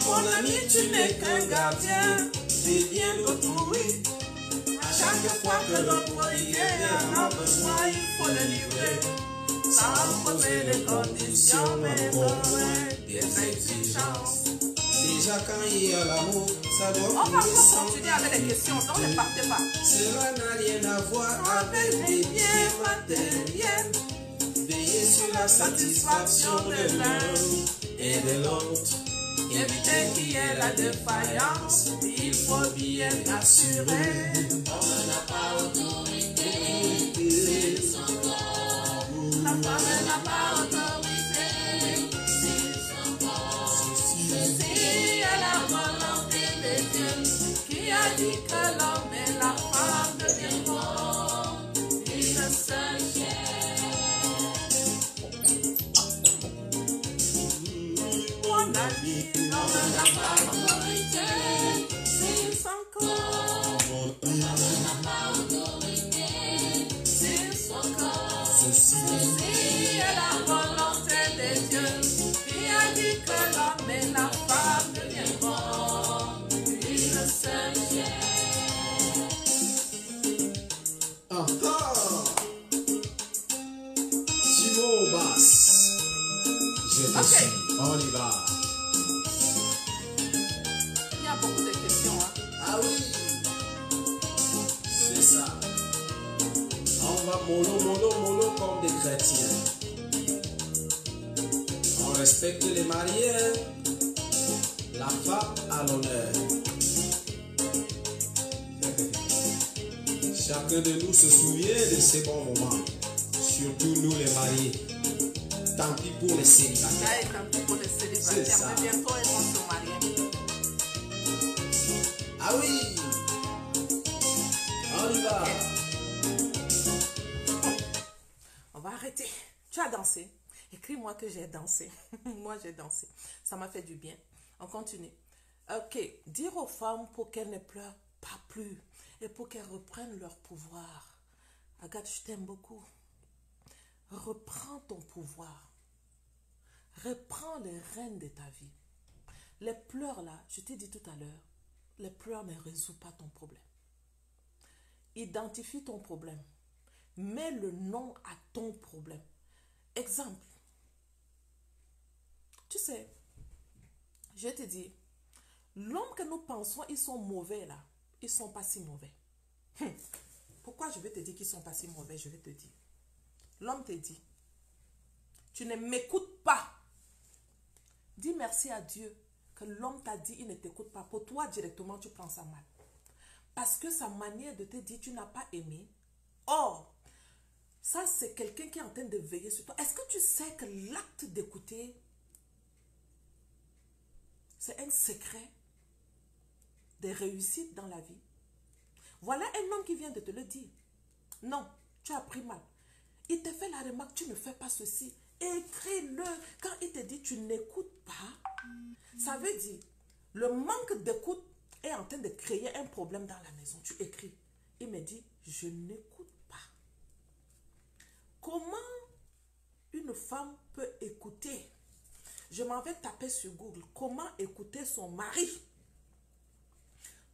Mon ami, tu n'es qu'un gardien, tu es bien d'autrui. À chaque fois que l'autorité en a besoin, il faut le livrer.
Sans poser des conditions, mais avec des exigences.
Déjà quand il y a l'amour, ça doit
On va
couler
encore
sans
continuer avec les questions, donc ne partez pas.
Cela n'a rien à voir avec des biens matériels. Veiller sur la satisfaction de l'un et de l'autre.
Éviter qu'il y ait la défaillance, il faut bien assurer.
On n'a pas autorité sur son corps. La femme n'a pas autorité sur son corps. Ceci est la volonté de Dieu qui a dit que l'homme et la femme deviendront une seule chair.
Mon ami,
L'homme n'a pas autorité sur son corps. L'homme n'a pas autorité sur son corps.
Ceci
Ceci est la volonté de Dieu qui a dit que l'homme et la femme deviendront une seule chair.
ah ah Simon Bass. Je te
Ok.
suis. On y va.
il y a beaucoup de questions. Hein.
Ah oui. C'est ça. On va mollo comme des chrétiens. On respecte les mariés. La femme à l'honneur. Chacun de nous se souvient de ces bons moments. Surtout nous les mariés. Tant pis pour les célibataires.
Là, tant pis pour les
C'est
célibataires,
ça.
mais bientôt ils vont se marier.
Ah oui. On y va.
On va arrêter. Tu as dansé. Écris-moi que j'ai dansé. Moi, j'ai dansé. Ça m'a fait du bien. On continue. Ok. Dire aux femmes pour qu'elles ne pleurent pas plus et pour qu'elles reprennent leur pouvoir. Agathe, je t'aime beaucoup. Reprends ton pouvoir. Reprends les rênes de ta vie. Les pleurs là, je t'ai dit tout à l'heure, les pleurs ne résout pas ton problème. Identifie ton problème. Mets le nom à ton problème. Exemple. Tu sais, je te dis, l'homme que nous pensons, ils sont mauvais là. Ils ne sont pas si mauvais. Pourquoi je vais te dire qu'ils ne sont pas si mauvais? Je vais te dire. L'homme te dit, tu ne m'écoutes pas. Dis merci à Dieu que l'homme t'a dit, il ne t'écoute pas. Pour toi, directement, tu prends ça mal. Parce que sa manière de te dire, tu n'as pas aimé. Or, ça, c'est quelqu'un qui est en train de veiller sur toi. Est-ce que tu sais que l'acte d'écouter, c'est un secret des réussites dans la vie? Voilà un homme qui vient de te le dire. Non, tu as pris mal. Il te fait la remarque, tu ne fais pas ceci. Écris-le. Quand il te dit, tu n'écoutes pas, ça veut dire, le manque d'écoute est en train de créer un problème dans la maison. Tu écris. Il me dit, je n'écoute pas. Comment une femme peut écouter? Je m'en vais taper sur Google. Comment écouter son mari?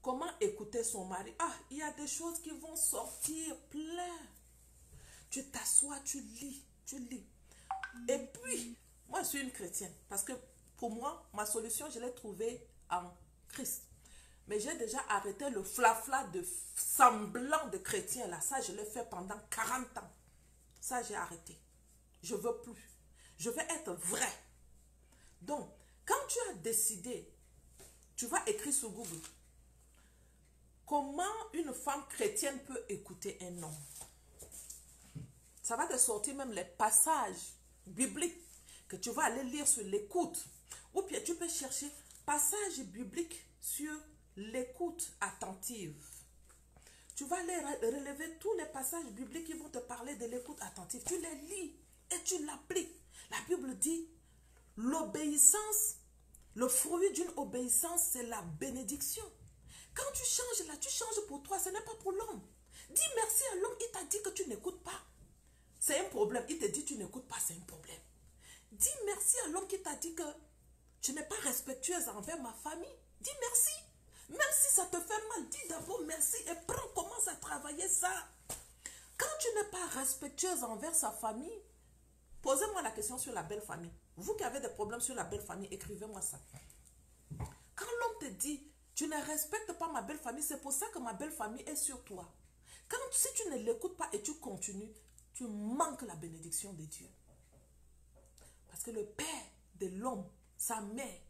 Comment écouter son mari? Ah, il y a des choses qui vont sortir plein. Tu t'assois, tu lis, tu lis. Et puis, moi je suis une chrétienne. Parce que pour moi, ma solution, je l'ai trouvée en Christ. Mais j'ai déjà arrêté le flafla de semblant de chrétien là. Ça, je l'ai fait pendant 40 ans. Ça, j'ai arrêté. Je ne veux plus. Je veux être vrai. Donc, quand tu as décidé, tu vas écrire sur Google, comment une femme chrétienne peut écouter un homme? Ça va te sortir même les passages bibliques que tu vas aller lire sur l'écoute. Ou bien tu peux chercher passages bibliques sur l'écoute attentive. Tu vas aller relever tous les passages bibliques qui vont te parler de l'écoute attentive. Tu les lis et tu l'appliques. La Bible dit, l'obéissance, le fruit d'une obéissance, c'est la bénédiction. Quand tu changes là, tu changes pour toi, ce n'est pas pour l'homme. Dis merci à l'homme, il t'a dit que tu n'écoutes pas. C'est un problème. Il te dit tu n'écoutes pas, c'est un problème. Dis merci à l'homme qui t'a dit que tu n'es pas respectueuse envers ma famille. Dis merci. Même si ça te fait mal, dis d'abord merci et commence à travailler ça. Quand tu n'es pas respectueuse envers sa famille, posez-moi la question sur la belle famille. Vous qui avez des problèmes sur la belle famille, écrivez-moi ça. Quand l'homme te dit, tu ne respectes pas ma belle famille, c'est pour ça que ma belle famille est sur toi. Si tu ne l'écoutes pas et tu continues, tu manques la bénédiction de Dieu. Parce que le père de l'homme, sa mère,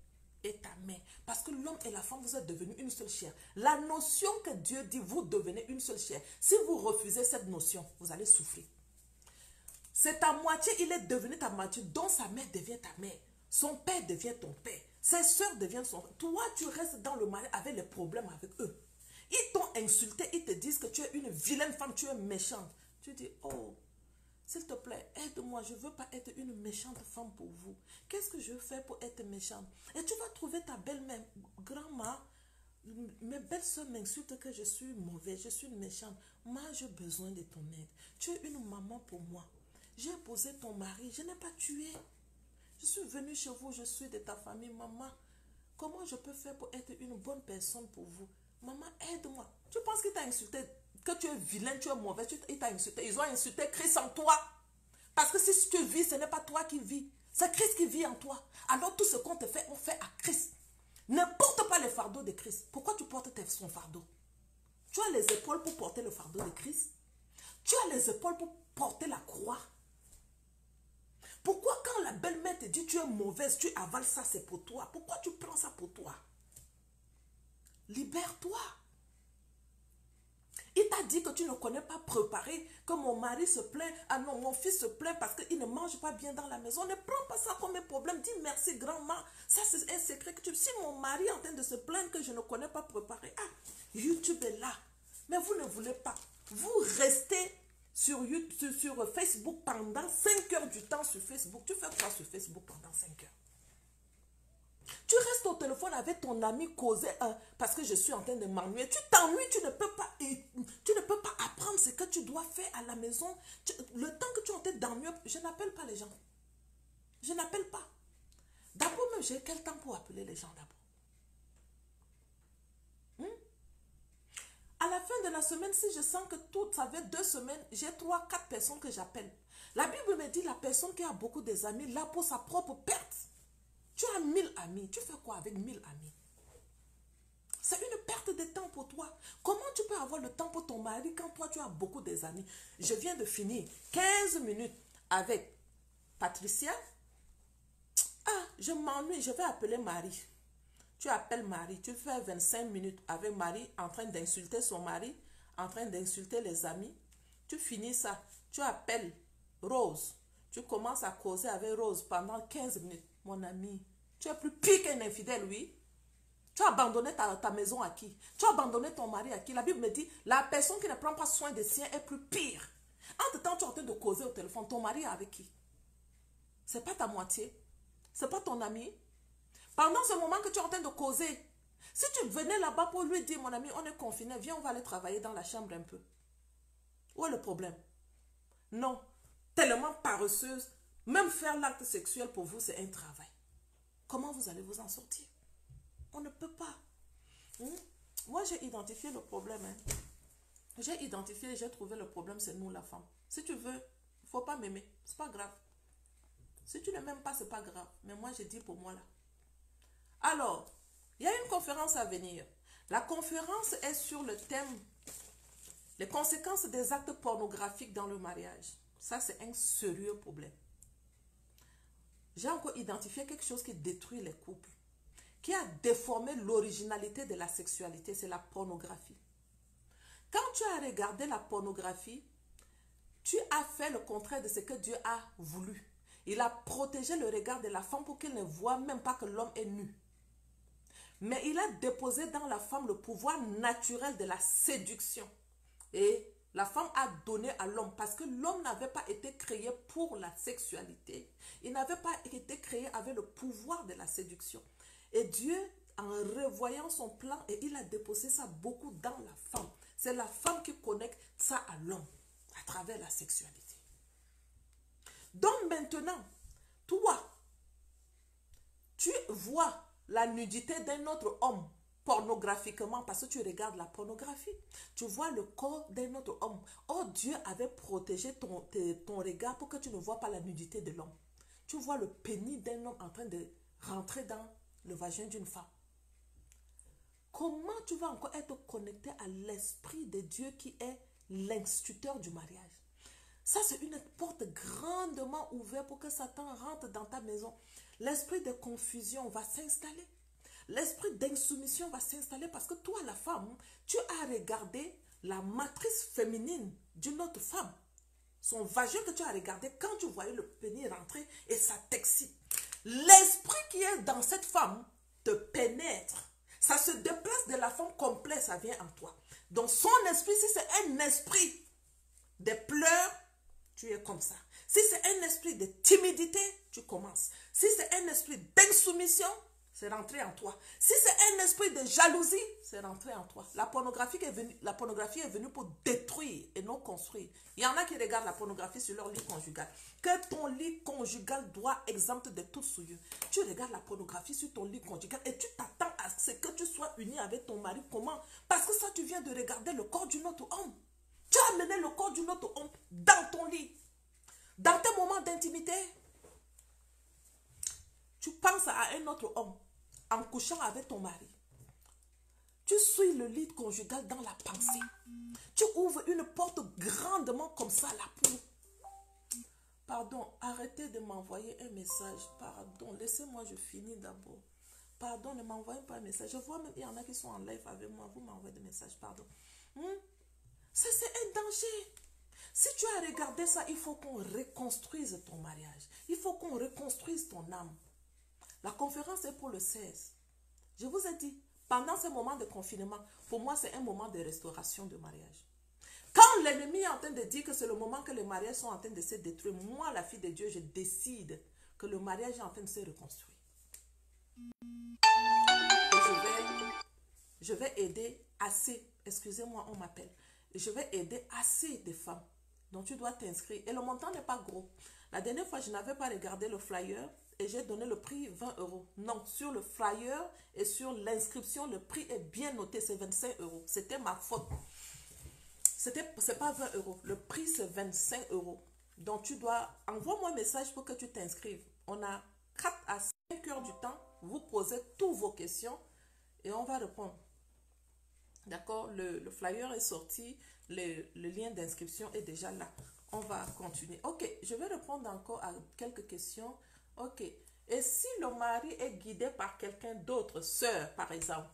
est ta mère. Parce que l'homme et la femme, vous êtes devenus une seule chair. La notion que Dieu dit, vous devenez une seule chair. Si vous refusez cette notion, vous allez souffrir. C'est ta moitié, il est devenu ta moitié, dont sa mère devient ta mère. Son père devient ton père. Ses soeurs deviennent son frère. Toi, tu restes dans le mariage avec les problèmes avec eux. Ils t'ont insulté, ils te disent que tu es une vilaine femme, tu es méchante. Tu dis, oh, s'il te plaît, aide-moi, je ne veux pas être une méchante femme pour vous. Qu'est-ce que je fais pour être méchante? Et tu vas trouver ta belle-mère, grand-mère, mes belles-sœurs m'insultent que je suis mauvaise, je suis méchante. Moi, j'ai besoin de ton aide. Tu es une maman pour moi. J'ai épousé ton mari, je n'ai pas tué. Je suis venue chez vous, je suis de ta famille, maman. Comment je peux faire pour être une bonne personne pour vous? Maman, aide-moi. Tu penses qu'il t'a insulté, que tu es vilain, tu es mauvais, il t'a insulté. Ils ont insulté Christ en toi. Parce que si tu vis, ce n'est pas toi qui vis. C'est Christ qui vit en toi. Alors tout ce qu'on te fait, on fait à Christ. Ne porte pas le fardeau de Christ. Pourquoi tu portes son fardeau? Tu as les épaules pour porter le fardeau de Christ. Tu as les épaules pour porter la croix. Pourquoi quand la belle-mère te dit tu es mauvaise, tu avales ça, c'est pour toi? Pourquoi tu prends ça pour toi? Libère-toi. Il t'a dit que tu ne connais pas préparer, que mon mari se plaint, ah non, mon fils se plaint parce qu'il ne mange pas bien dans la maison. Ne prends pas ça comme un problème. Dis merci, grand-mère. Ça, c'est un secret que tu... Si mon mari est en train de se plaindre que je ne connais pas préparer, ah, YouTube est là. Mais vous ne voulez pas. Vous restez sur Facebook pendant 5 heures du temps sur Facebook. Tu fais quoi sur Facebook pendant 5 heures? Tu restes au téléphone avec ton ami causer parce que je suis en train de m'ennuyer. Tu t'ennuies, tu ne peux pas apprendre ce que tu dois faire à la maison. Le temps que tu es en train d'ennuyer, je n'appelle pas les gens. Je n'appelle pas. D'abord même, j'ai quel temps pour appeler les gens d'abord? À la fin de la semaine, si je sens que tout, ça fait 2 semaines, j'ai 3-4 personnes que j'appelle. La Bible me dit la personne qui a beaucoup des amis, là pour sa propre perte. Tu as 1000 amis. Tu fais quoi avec 1000 amis? C'est une perte de temps pour toi. Comment tu peux avoir le temps pour ton mari quand toi tu as beaucoup des amis? Je viens de finir 15 minutes avec Patricia. Ah, je m'ennuie, je vais appeler Marie. Tu appelles Marie, tu fais 25 minutes avec Marie en train d'insulter son mari, en train d'insulter les amis. Tu finis ça, tu appelles Rose. Tu commences à causer avec Rose pendant 15 minutes. Mon ami, tu es plus pire qu'un infidèle, oui. Tu as abandonné ta maison à qui? Tu as abandonné ton mari à qui? La Bible me dit, la personne qui ne prend pas soin des siens est plus pire. Entre-temps, tu es en train de causer au téléphone. Ton mari est avec qui? Ce n'est pas ta moitié. Ce n'est pas ton ami. Pendant ce moment que tu es en train de causer, si tu venais là-bas pour lui dire, mon ami, on est confiné, viens, on va aller travailler dans la chambre un peu. Où est le problème? Non. Tellement paresseuse, même faire l'acte sexuel pour vous, c'est un travail. Comment vous allez vous en sortir? On ne peut pas. Moi, j'ai identifié le problème. J'ai identifié, j'ai trouvé le problème, c'est nous, la femme. Si tu veux, il ne faut pas m'aimer. C'est pas grave. Si tu ne m'aimes pas, c'est pas grave. Mais moi, j'ai dit pour moi là. Alors, il y a une conférence à venir. La conférence est sur le thème les conséquences des actes pornographiques dans le mariage. Ça, c'est un sérieux problème. J'ai encore identifié quelque chose qui détruit les couples, qui a déformé l'originalité de la sexualité, c'est la pornographie. Quand tu as regardé la pornographie, tu as fait le contraire de ce que Dieu a voulu. Il a protégé le regard de la femme pour qu'elle ne voie même pas que l'homme est nu. Mais il a déposé dans la femme le pouvoir naturel de la séduction. Et la femme a donné à l'homme parce que l'homme n'avait pas été créé pour la sexualité. Il n'avait pas été créé avec le pouvoir de la séduction. Et Dieu, en revoyant son plan, et il a déposé ça beaucoup dans la femme. C'est la femme qui connecte ça à l'homme à travers la sexualité. Donc maintenant, toi, tu vois la nudité d'un autre homme pornographiquement parce que tu regardes la pornographie. Tu vois le corps d'un autre homme. Oh, Dieu avait protégé ton regard pour que tu ne vois pas la nudité de l'homme. Tu vois le pénis d'un homme en train de rentrer dans le vagin d'une femme. Comment tu vas encore être connecté à l'esprit de Dieu qui est l'instituteur du mariage? Ça, c'est une porte grandement ouverte pour que Satan rentre dans ta maison. L'esprit de confusion va s'installer. L'esprit d'insoumission va s'installer parce que toi, la femme, tu as regardé la matrice féminine d'une autre femme. Son vagin que tu as regardé quand tu voyais le pénis rentrer et ça t'excite. L'esprit qui est dans cette femme te pénètre. Ça se déplace de la femme complète, ça vient en toi. Donc son esprit, si c'est un esprit de pleurs, tu es comme ça. Si c'est un esprit de timidité, tu commences. Si c'est un esprit d'insoumission, c'est rentré en toi. Si c'est un esprit de jalousie, c'est rentré en toi. La pornographie est venue pour détruire et non construire. Il y en a qui regardent la pornographie sur leur lit conjugal. Que ton lit conjugal doit exempt de toute souillure. Tu regardes la pornographie sur ton lit conjugal et tu t'attends à ce que tu sois uni avec ton mari. Comment? Parce que ça, tu viens de regarder le corps d'un autre homme. Tu as amené le corps d'un autre homme dans ton lit. Dans tes moments d'intimité, tu penses à un autre homme en couchant avec ton mari. Tu suis le lit conjugal dans la pensée. Tu ouvres une porte grandement comme ça là pour... Pardon, arrêtez de m'envoyer un message. Pardon, laissez-moi, je finis d'abord. Pardon, ne m'envoyez pas un message. Je vois même, il y en a qui sont en live avec moi. Vous m'envoyez des messages, pardon. Ça, c'est un danger. Si tu as regardé ça, il faut qu'on reconstruise ton mariage. Il faut qu'on reconstruise ton âme. La conférence est pour le 16. Je vous ai dit, pendant ce moment de confinement, pour moi, c'est un moment de restauration de mariage. Quand l'ennemi est en train de dire que c'est le moment que les mariages sont en train de se détruire, moi, la fille de Dieu, je décide que le mariage est en train de se reconstruire. Et je vais aider assez, excusez-moi, on m'appelle. Je vais aider assez de femmes. Donc, tu dois t'inscrire. Et le montant n'est pas gros. La dernière fois, je n'avais pas regardé le flyer et j'ai donné le prix 20 €. Non, sur le flyer et sur l'inscription, le prix est bien noté, c'est 25 €. C'était ma faute. C'est pas 20 €. Le prix, c'est 25 €. Donc, tu dois... Envoie-moi un message pour que tu t'inscrives. On a 4 à 5 heures du temps. Vous posez toutes vos questions et on va répondre. D'accord? Le flyer est sorti. Le lien d'inscription est déjà là. On va continuer. Ok, je vais répondre encore à quelques questions. Ok. Et si le mari est guidé par quelqu'un d'autre, sœur par exemple,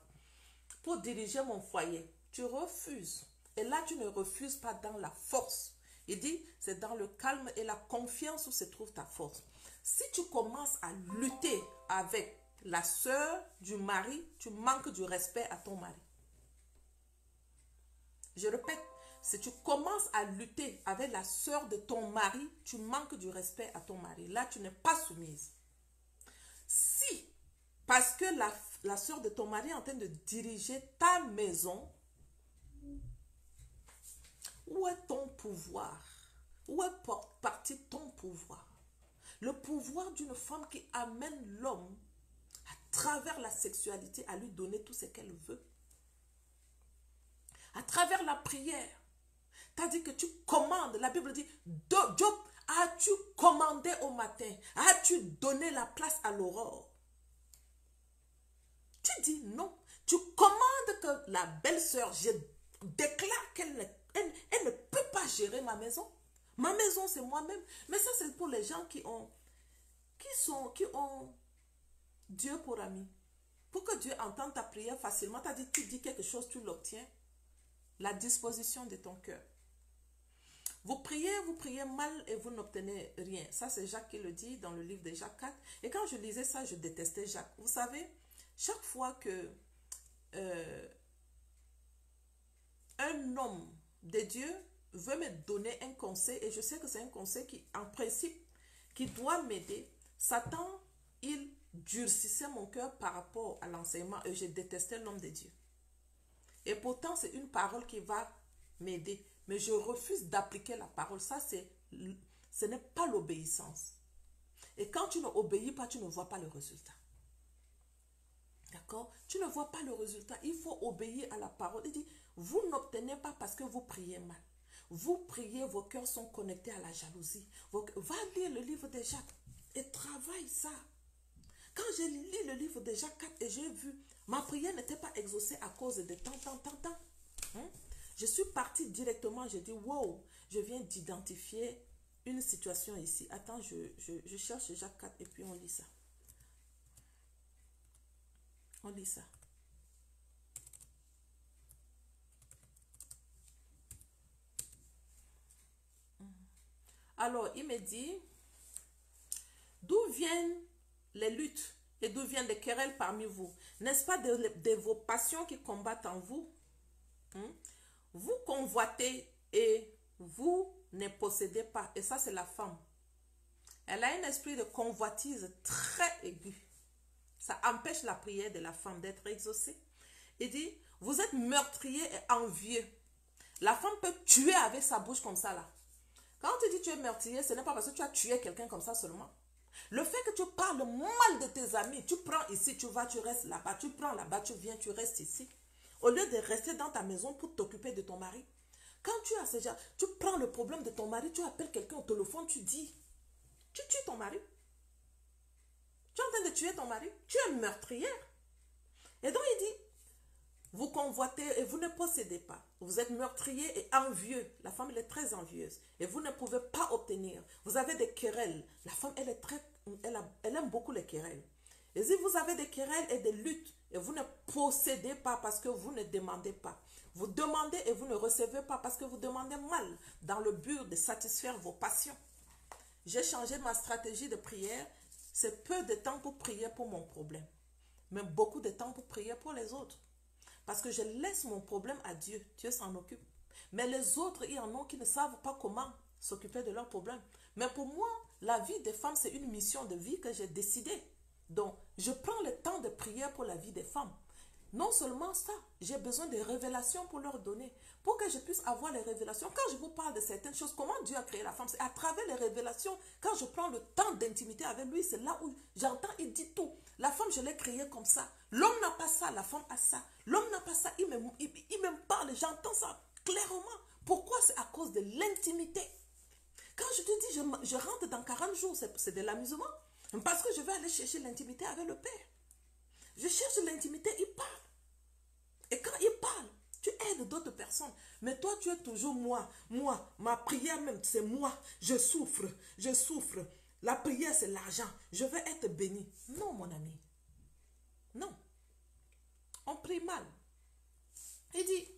pour diriger mon foyer, tu refuses. Et là, tu ne refuses pas dans la force. Il dit, c'est dans le calme et la confiance où se trouve ta force. Si tu commences à lutter avec la sœur du mari, tu manques du respect à ton mari. Je répète, si tu commences à lutter avec la sœur de ton mari, tu manques du respect à ton mari. Là, tu n'es pas soumise. Si, parce que la sœur de ton mari est en train de diriger ta maison, où est ton pouvoir? Où est parti ton pouvoir? Le pouvoir d'une femme qui amène l'homme à travers la sexualité à lui donner tout ce qu'elle veut. À travers la prière. Tu as dit que tu commandes. La Bible dit, Job, as-tu commandé au matin? As-tu donné la place à l'aurore? Tu dis non. Tu commandes que la belle-sœur, je déclare qu'elle ne peut pas gérer ma maison. Ma maison, c'est moi-même. Mais ça, c'est pour les gens qui ont Dieu pour ami. Pour que Dieu entende ta prière facilement, tu dis quelque chose, tu l'obtiens. La disposition de ton cœur. Vous priez mal et vous n'obtenez rien. Ça, c'est Jacques qui le dit dans le livre de Jacques 4. Et quand je lisais ça, je détestais Jacques. Vous savez, chaque fois que un homme de Dieu veut me donner un conseil, et je sais que c'est un conseil qui, en principe, qui doit m'aider, Satan, il durcissait mon cœur par rapport à l'enseignement et je détestais l'homme de Dieu. Et pourtant, c'est une parole qui va m'aider. Mais je refuse d'appliquer la parole. Ça, ce n'est pas l'obéissance. Et quand tu n'obéis pas, tu ne vois pas le résultat. D'accord? Tu ne vois pas le résultat. Il faut obéir à la parole. Il dit, vous n'obtenez pas parce que vous priez mal. Vous priez, vos cœurs sont connectés à la jalousie. Va lire le livre de Jacques et travaille ça. Quand j'ai lu le livre de Jacques 4 et j'ai vu, ma prière n'était pas exaucée à cause de tant. Je suis partie directement, j'ai dit, wow, je viens d'identifier une situation ici. Attends, je cherche Jacques 4 et puis on lit ça. On lit ça. Alors, il me dit, d'où viennent les luttes et d'où viennent les querelles parmi vous? N'est-ce pas de vos passions qui combattent en vous? Vous convoitez et vous ne possédez pas. Et ça, c'est la femme. Elle a un esprit de convoitise très aigu. Ça empêche la prière de la femme d'être exaucée. Il dit, vous êtes meurtrier et envieux. La femme peut tuer avec sa bouche comme ça là. Quand tu dis tu es meurtrier, ce n'est pas parce que tu as tué quelqu'un comme ça seulement. Le fait que tu parles mal de tes amis, tu prends ici, tu vas, tu restes là-bas, tu prends là-bas, tu viens, tu restes ici. Au lieu de rester dans ta maison pour t'occuper de ton mari. Quand tu as ce genre, tu prends le problème de ton mari, tu appelles quelqu'un au téléphone, tu dis, tu tues ton mari. Tu es en train de tuer ton mari. Tu es meurtrière. Et donc il dit, vous convoitez et vous ne possédez pas. Vous êtes meurtrier et envieux. La femme, elle est très envieuse. Et vous ne pouvez pas obtenir. Vous avez des querelles. La femme, elle aime beaucoup les querelles. Et si vous avez des querelles et des luttes, et vous ne possédez pas parce que vous ne demandez pas. Vous demandez et vous ne recevez pas parce que vous demandez mal, dans le but de satisfaire vos passions. J'ai changé ma stratégie de prière. C'est peu de temps pour prier pour mon problème, mais beaucoup de temps pour prier pour les autres. Parce que je laisse mon problème à Dieu. Dieu s'en occupe. Mais les autres, il y en a qui ne savent pas comment s'occuper de leurs problèmes. Mais pour moi, la vie des femmes, c'est une mission de vie que j'ai décidée. Donc, je prends le temps de prier pour la vie des femmes. Non seulement ça, j'ai besoin de révélations pour leur donner. Pour que je puisse avoir les révélations. Quand je vous parle de certaines choses, comment Dieu a créé la femme, c'est à travers les révélations. Quand je prends le temps d'intimité avec lui, c'est là où j'entends, il dit tout. La femme, je l'ai créée comme ça. L'homme n'a pas ça, la femme a ça. L'homme n'a pas ça, il me parle, j'entends ça clairement. Pourquoi? C'est à cause de l'intimité. Quand je te dis, je rentre dans 40 jours, c'est de l'amusement. Parce que je vais aller chercher l'intimité avec le Père. Je cherche l'intimité, il parle. Et quand il parle, tu aides d'autres personnes. Mais toi, tu es toujours moi. Moi, ma prière même, c'est moi. Je souffre, je souffre. La prière, c'est l'argent. Je veux être béni. Non, mon ami. Non. On prie mal. Il dit,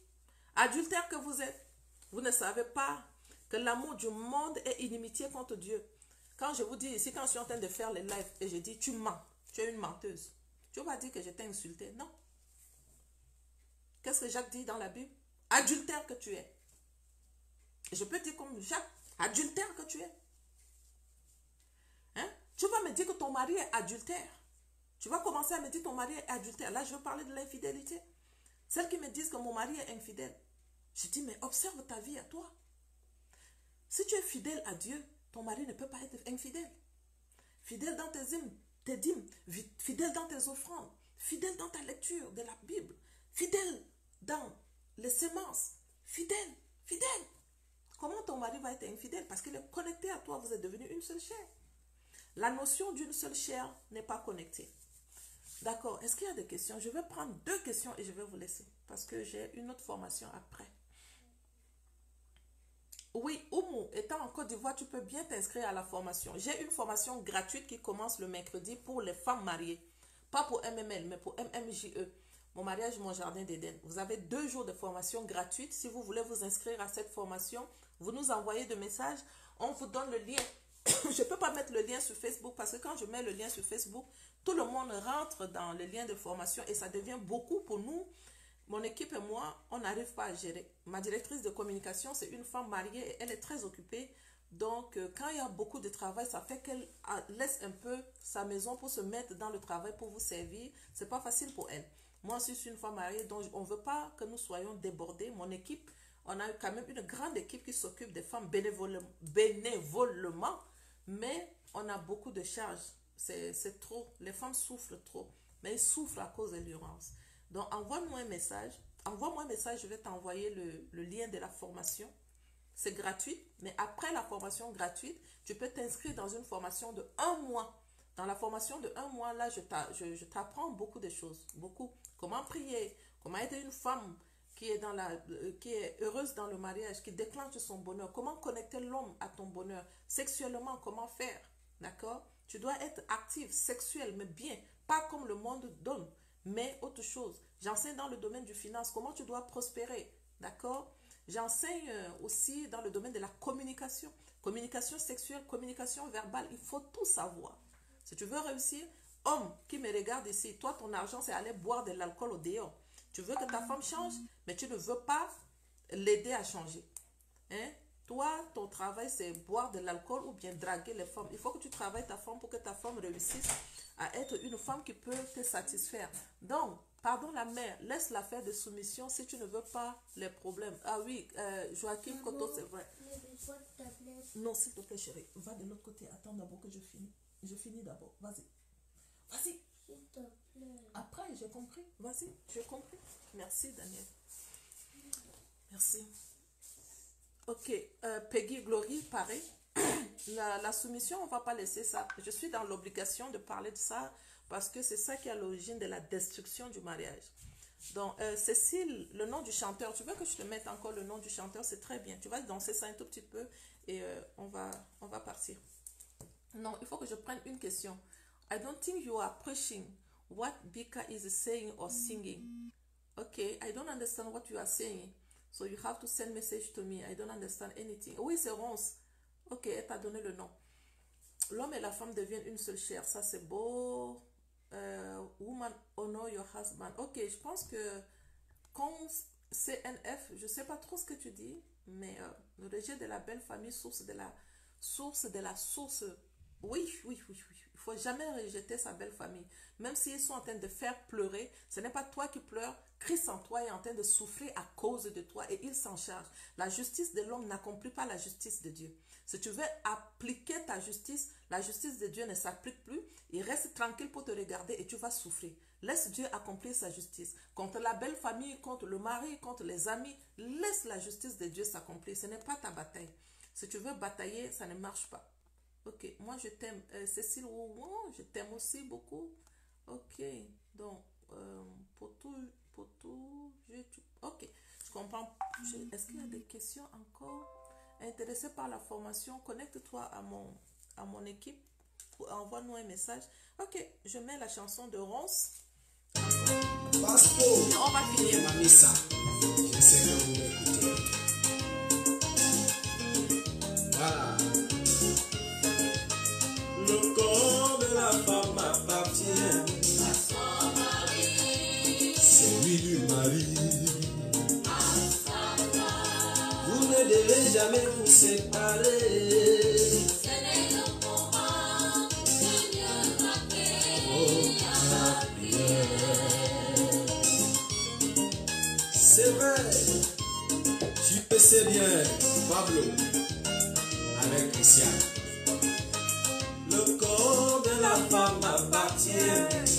adultère que vous êtes, vous ne savez pas que l'amour du monde est inimitié contre Dieu. Quand je vous dis ici, quand je suis en train de faire les lives et je dis, tu mens, tu es une menteuse. Tu vas dire que je t'ai insulté. Non. Qu'est-ce que Jacques dit dans la Bible? Adultère que tu es. Et je peux dire comme Jacques, adultère que tu es. Hein? Tu vas me dire que ton mari est adultère. Tu vas commencer à me dire que ton mari est adultère. Là, je veux parler de l'infidélité. Celles qui me disent que mon mari est infidèle. Je dis, mais observe ta vie à toi. Si tu es fidèle à Dieu, ton mari ne peut pas être infidèle. Fidèle dans tes dîmes, fidèle dans tes offrandes, fidèle dans ta lecture de la Bible, fidèle dans les semences, fidèle, fidèle. Comment ton mari va être infidèle? Parce qu'il est connecté à toi, vous êtes devenus une seule chair. La notion d'une seule chair n'est pas connectée. D'accord, est-ce qu'il y a des questions? Je vais prendre 2 questions et je vais vous laisser parce que j'ai une autre formation après. Oui, Oumou, étant en Côte d'Ivoire, tu peux bien t'inscrire à la formation. J'ai une formation gratuite qui commence le mercredi pour les femmes mariées. Pas pour MML, mais pour MMJE. Mon mariage, mon jardin d'Éden. Vous avez 2 jours de formation gratuite. Si vous voulez vous inscrire à cette formation, vous nous envoyez de messages. On vous donne le lien. Je ne peux pas mettre le lien sur Facebook parce que quand je mets le lien sur Facebook, tout le monde rentre dans le lien de formation et ça devient beaucoup pour nous. Mon équipe et moi, on n'arrive pas à gérer. Ma directrice de communication, c'est une femme mariée et elle est très occupée. Donc, quand il y a beaucoup de travail, ça fait qu'elle laisse un peu sa maison pour se mettre dans le travail pour vous servir. Ce n'est pas facile pour elle. Moi, je suis une femme mariée, donc on ne veut pas que nous soyons débordés. Mon équipe, on a quand même une grande équipe qui s'occupe des femmes bénévolement, mais on a beaucoup de charges. C'est trop. Les femmes souffrent trop, mais elles souffrent à cause de l'urgence. Donc, envoie-moi un message. Envoie-moi un message, je vais t'envoyer le lien de la formation. C'est gratuit, mais après la formation gratuite, tu peux t'inscrire dans une formation de 1 mois. Dans la formation de 1 mois, là, je t'apprends beaucoup de choses. Beaucoup. Comment prier, comment aider une femme qui est heureuse dans le mariage, qui déclenche son bonheur. Comment connecter l'homme à ton bonheur. Sexuellement, comment faire. D'accord? Tu dois être active, sexuelle, mais bien. Pas comme le monde donne. Mais autre chose, j'enseigne dans le domaine du finance, comment tu dois prospérer, d'accord? J'enseigne aussi dans le domaine de la communication, communication sexuelle, communication verbale, il faut tout savoir. Si tu veux réussir, homme qui me regarde ici, toi ton argent c'est aller boire de l'alcool au dehors. Tu veux que ta femme change, mais tu ne veux pas l'aider à changer. Hein? Toi, ton travail c'est boire de l'alcool ou bien draguer les femmes. Il faut que tu travailles ta femme pour que ta femme réussisse à être une femme qui peut te satisfaire. Donc, pardon la mère, laisse-la faire de soumission si tu ne veux pas les problèmes. Ah oui, Joachim Koto, c'est vrai. Non, s'il te plaît, chérie, va de l'autre côté. Attends d'abord que je finis. Je finis d'abord. Vas-y. Vas-y.
S'il te plaît.
Après, j'ai compris. Vas-y, j'ai compris. Merci, Daniel. Merci. Ok, Peggy Glory, pareil. La soumission, on ne va pas laisser ça. Je suis dans l'obligation de parler de ça parce que c'est ça qui est à l'origine de la destruction du mariage. Donc, Cécile, le nom du chanteur, tu veux que je te mette encore le nom du chanteur? C'est très bien. Tu vas danser ça un tout petit peu et on va partir. Non, il faut que je prenne une question. I don't think you are preaching what Bika is saying or singing. Okay, I don't understand what you are saying. So you have to send message to me. I don't understand anything. Oui, c'est Ronce. Ok, elle t'a donné le nom. L'homme et la femme deviennent une seule chair. Ça, c'est beau. Woman, honor your husband. Ok, je pense que quand CNF, je ne sais pas trop ce que tu dis, mais le rejet de la belle famille, source de la source. Oui. Il ne faut jamais rejeter sa belle famille. Même s'ils sont en train de faire pleurer, ce n'est pas toi qui pleures. Christ en toi est en train de souffrir à cause de toi et il s'en charge. La justice de l'homme n'accomplit pas la justice de Dieu. Si tu veux appliquer ta justice, la justice de Dieu ne s'applique plus. Il reste tranquille pour te regarder et tu vas souffrir. Laisse Dieu accomplir sa justice. Contre la belle famille, contre le mari, contre les amis, laisse la justice de Dieu s'accomplir. Ce n'est pas ta bataille. Si tu veux batailler, ça ne marche pas. Ok, moi je t'aime. Cécile, je t'aime aussi beaucoup. Ok, donc, pour tout, ok, je comprends. Est-ce qu'il y a des questions encore? Intéressé par la formation, connecte-toi à mon équipe. Envoie-nous un message. Ok, je mets la chanson de Ronce.
Pasco,
On va finir.
Mamissa, je sais que vous m'écoutez. Voilà. Le corps de la femme appartient
à son mari,
celui du mari.
à sa femme.
Vous ne devez jamais vous séparer.
Ce n'est le moment de mieux rappeler à la prière.
C'est vrai, tu le sais bien, Pablo, avec Christian. Le corps de la femme appartient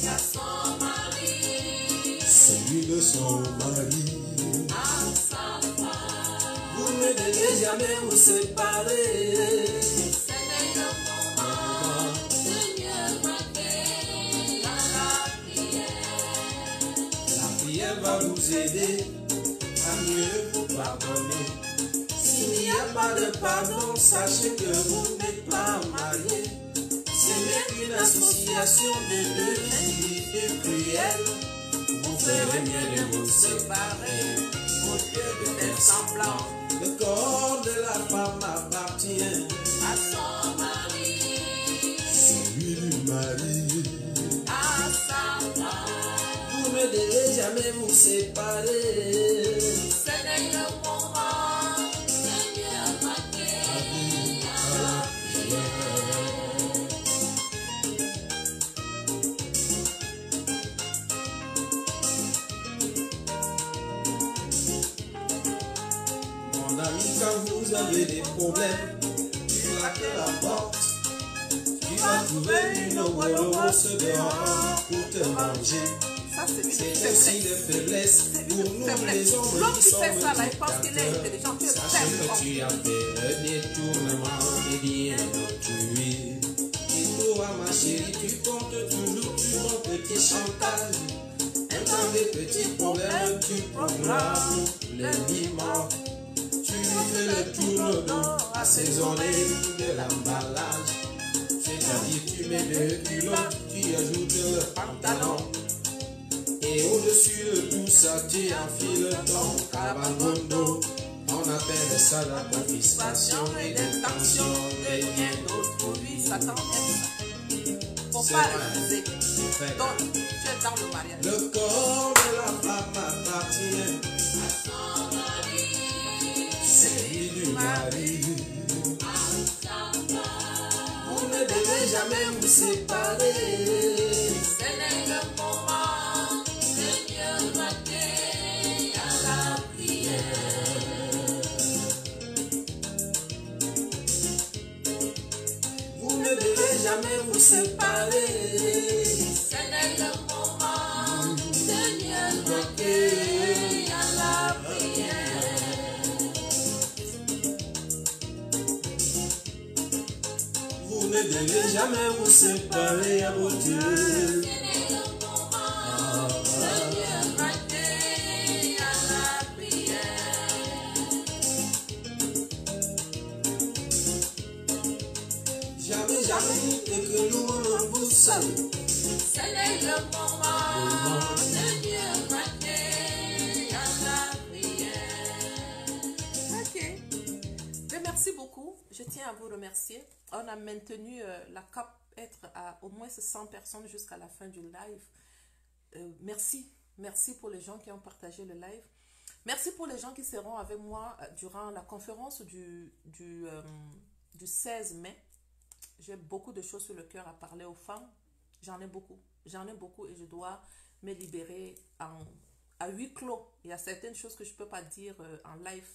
À son mari,
celui de son mari.
à sa femme.
Vous ne devez jamais vous séparer.
Ce n'est le moment de mieux rappeler à la prière.
La prière va vous aider à mieux vous pardonner. S'il n'y a pas de pardon, sachez que vous n'êtes pas marié. C'est même une association de deux filles cruelles. Vous ferez mieux de vous séparer au lieu de faire semblant. Le corps de la femme appartient
À son mari,
celui du mari.
à sa femme.
Vous ne devez jamais vous séparer.
Ce n'est le moment de mieux rappeler à la prière.
Mon ami, quand vous avez des problèmes, claquez la porte. Tu vas trouver une rose dehors pour te manger.
Ça, c'est une
C'est un signe de faiblesse pour nous les hommes
L'homme
qui
qui
sommes
fait ça, là, il pense qu'il est
dictateurs.
intelligent. Tu es
Sache
faible.
que tu as fait le détournement des biens d'autrui. Et toi, ma chérie, tu comptes toujours sur un petit chantage. Et dans les petits problèmes, tu programmes les limons. Tu fais le tour d'eau assaisonné de l'emballage. C'est-à-dire, tu mets deux culottes, tu ajoutes le pantalon. Et au-dessus de tout ça, tu enfiles ton cabagondo. On appelle ça la confiscation et l'intention de bien
D'autrui, Satan aime ça. Faut
C'est
pas
vrai.
refuser.
fait.
Donc, tu es dans le mariage.
Le corps de la femme appartient
À son mari,
celui du mari.
à sa femme.
Vous ne devez jamais vous séparer.
Ce n'est le moment de mieux rappeler à la prière.
Vous ne devez jamais vous séparer.
Ce n'est le moment de mieux rappeler à la prière.
Vous ne devez jamais vous séparer à vos dieux.
Ce n'est le moment de mieux rappeler à la prière.
Jamais, jamais et que nous on vous salue.
Ce n'est le moment de mieux rappeler à la prière.
Ok. Mais merci beaucoup. Je tiens à vous remercier. On a maintenu la CAP être à au moins 100 personnes jusqu'à la fin du live. Merci. Merci pour les gens qui ont partagé le live. Merci pour les gens qui seront avec moi durant la conférence du 16 mai. J'ai beaucoup de choses sur le cœur à parler aux femmes. J'en ai beaucoup. J'en ai beaucoup et je dois me libérer à huis clos. Il y a certaines choses que je ne peux pas dire en live.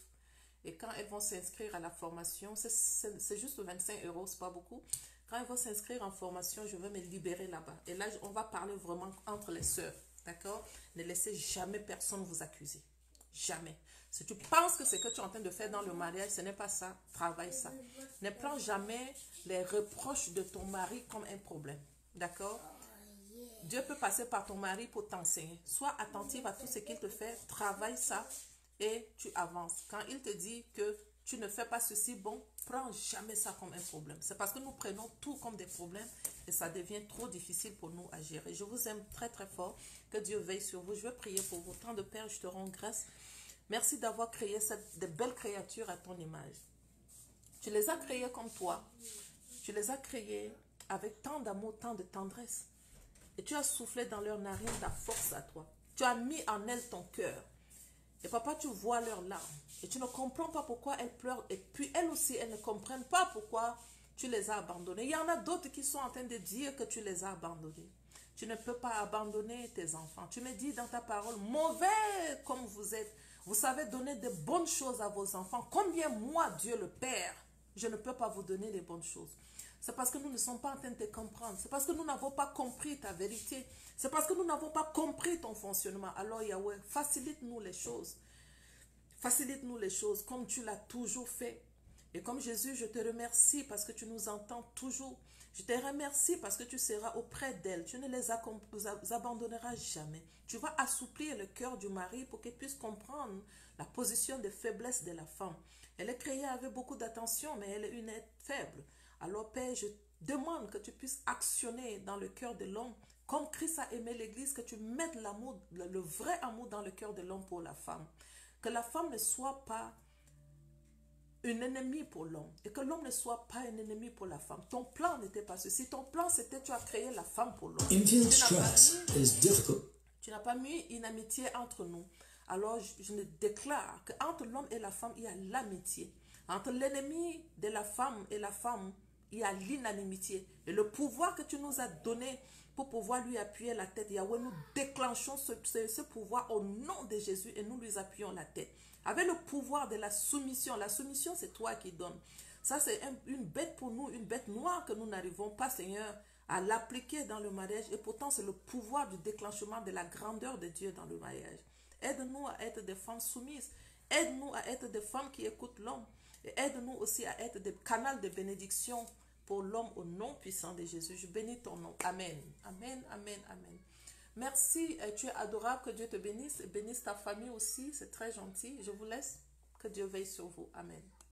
Et quand elles vont s'inscrire à la formation, c'est juste 25 €, c'est pas beaucoup. Quand elles vont s'inscrire en formation, je vais me libérer là-bas. Et là, on va parler vraiment entre les sœurs. D'accord? Ne laissez jamais personne vous accuser. Jamais. Si tu penses que ce que tu es en train de faire dans le mariage, ce n'est pas ça, travaille ça. Ne prends jamais les reproches de ton mari comme un problème. D'accord? Dieu peut passer par ton mari pour t'enseigner. Sois attentive à tout ce qu'il te fait, travaille ça et tu avances. Quand il te dit que tu ne fais pas ceci, bon, prends jamais ça comme un problème. C'est parce que nous prenons tout comme des problèmes et ça devient trop difficile pour nous à gérer. Je vous aime très très fort. Que Dieu veille sur vous. Je vais prier pour vous. Tant de Père, je te rends grâce. Merci d'avoir créé de belles créatures à ton image. Tu les as créées comme toi. Tu les as créées avec tant d'amour, tant de tendresse. Et tu as soufflé dans leurs narines ta force à toi. Tu as mis en elles ton cœur. Et papa, tu vois leurs larmes. Et tu ne comprends pas pourquoi elles pleurent. Et puis elles aussi, elles ne comprennent pas pourquoi tu les as abandonnées. Il y en a d'autres qui sont en train de dire que tu les as abandonnées. Tu ne peux pas abandonner tes enfants. Tu me dis dans ta parole, mauvais comme vous êtes, vous savez donner de bonnes choses à vos enfants. Combien moi, Dieu le Père, je ne peux pas vous donner les bonnes choses. C'est parce que nous ne sommes pas en train de te comprendre. C'est parce que nous n'avons pas compris ta vérité. C'est parce que nous n'avons pas compris ton fonctionnement. Alors Yahweh, facilite-nous les choses. Facilite-nous les choses comme tu l'as toujours fait. Et comme Jésus, je te remercie parce que tu nous entends toujours. Je te remercie parce que tu seras auprès d'elles. Tu ne les abandonneras jamais. Tu vas assouplir le cœur du mari pour qu'il puisse comprendre la position de faiblesse de la femme. Elle est créée avec beaucoup d'attention, mais elle est une être faible. Alors Père, je demande que tu puisses actionner dans le cœur de l'homme, comme Christ a aimé l'Église, que tu mettes l'amour, le vrai amour dans le cœur de l'homme pour la femme. Que la femme ne soit pas une ennemie pour l'homme et que l'homme ne soit pas un ennemi pour la femme. Ton plan n'était pas ceci. Ton plan, c'était tu as créé la femme pour l'homme. Tu n'as pas mis une amitié entre nous. Alors, je déclare qu'entre l'homme et la femme, il y a l'amitié. Entre l'ennemi de la femme et la femme, il y a l'inanimité. Et le pouvoir que tu nous as donné pour pouvoir lui appuyer la tête, Yahweh, nous déclenchons ce pouvoir au nom de Jésus et nous lui appuyons la tête. Avec le pouvoir de la soumission. La soumission, c'est toi qui donnes. Ça, c'est une bête pour nous, une bête noire que nous n'arrivons pas, Seigneur, à l'appliquer dans le mariage. Et pourtant, c'est le pouvoir du déclenchement de la grandeur de Dieu dans le mariage. Aide-nous à être des femmes soumises. Aide-nous à être des femmes qui écoutent l'homme. Et aide-nous aussi à être des canaux de bénédiction pour l'homme au nom puissant de Jésus. Je bénis ton nom. Amen. Amen, amen, amen. Merci, tu es adorable, que Dieu te bénisse. Bénisse ta famille aussi, c'est très gentil. Je vous laisse, que Dieu veille sur vous. Amen.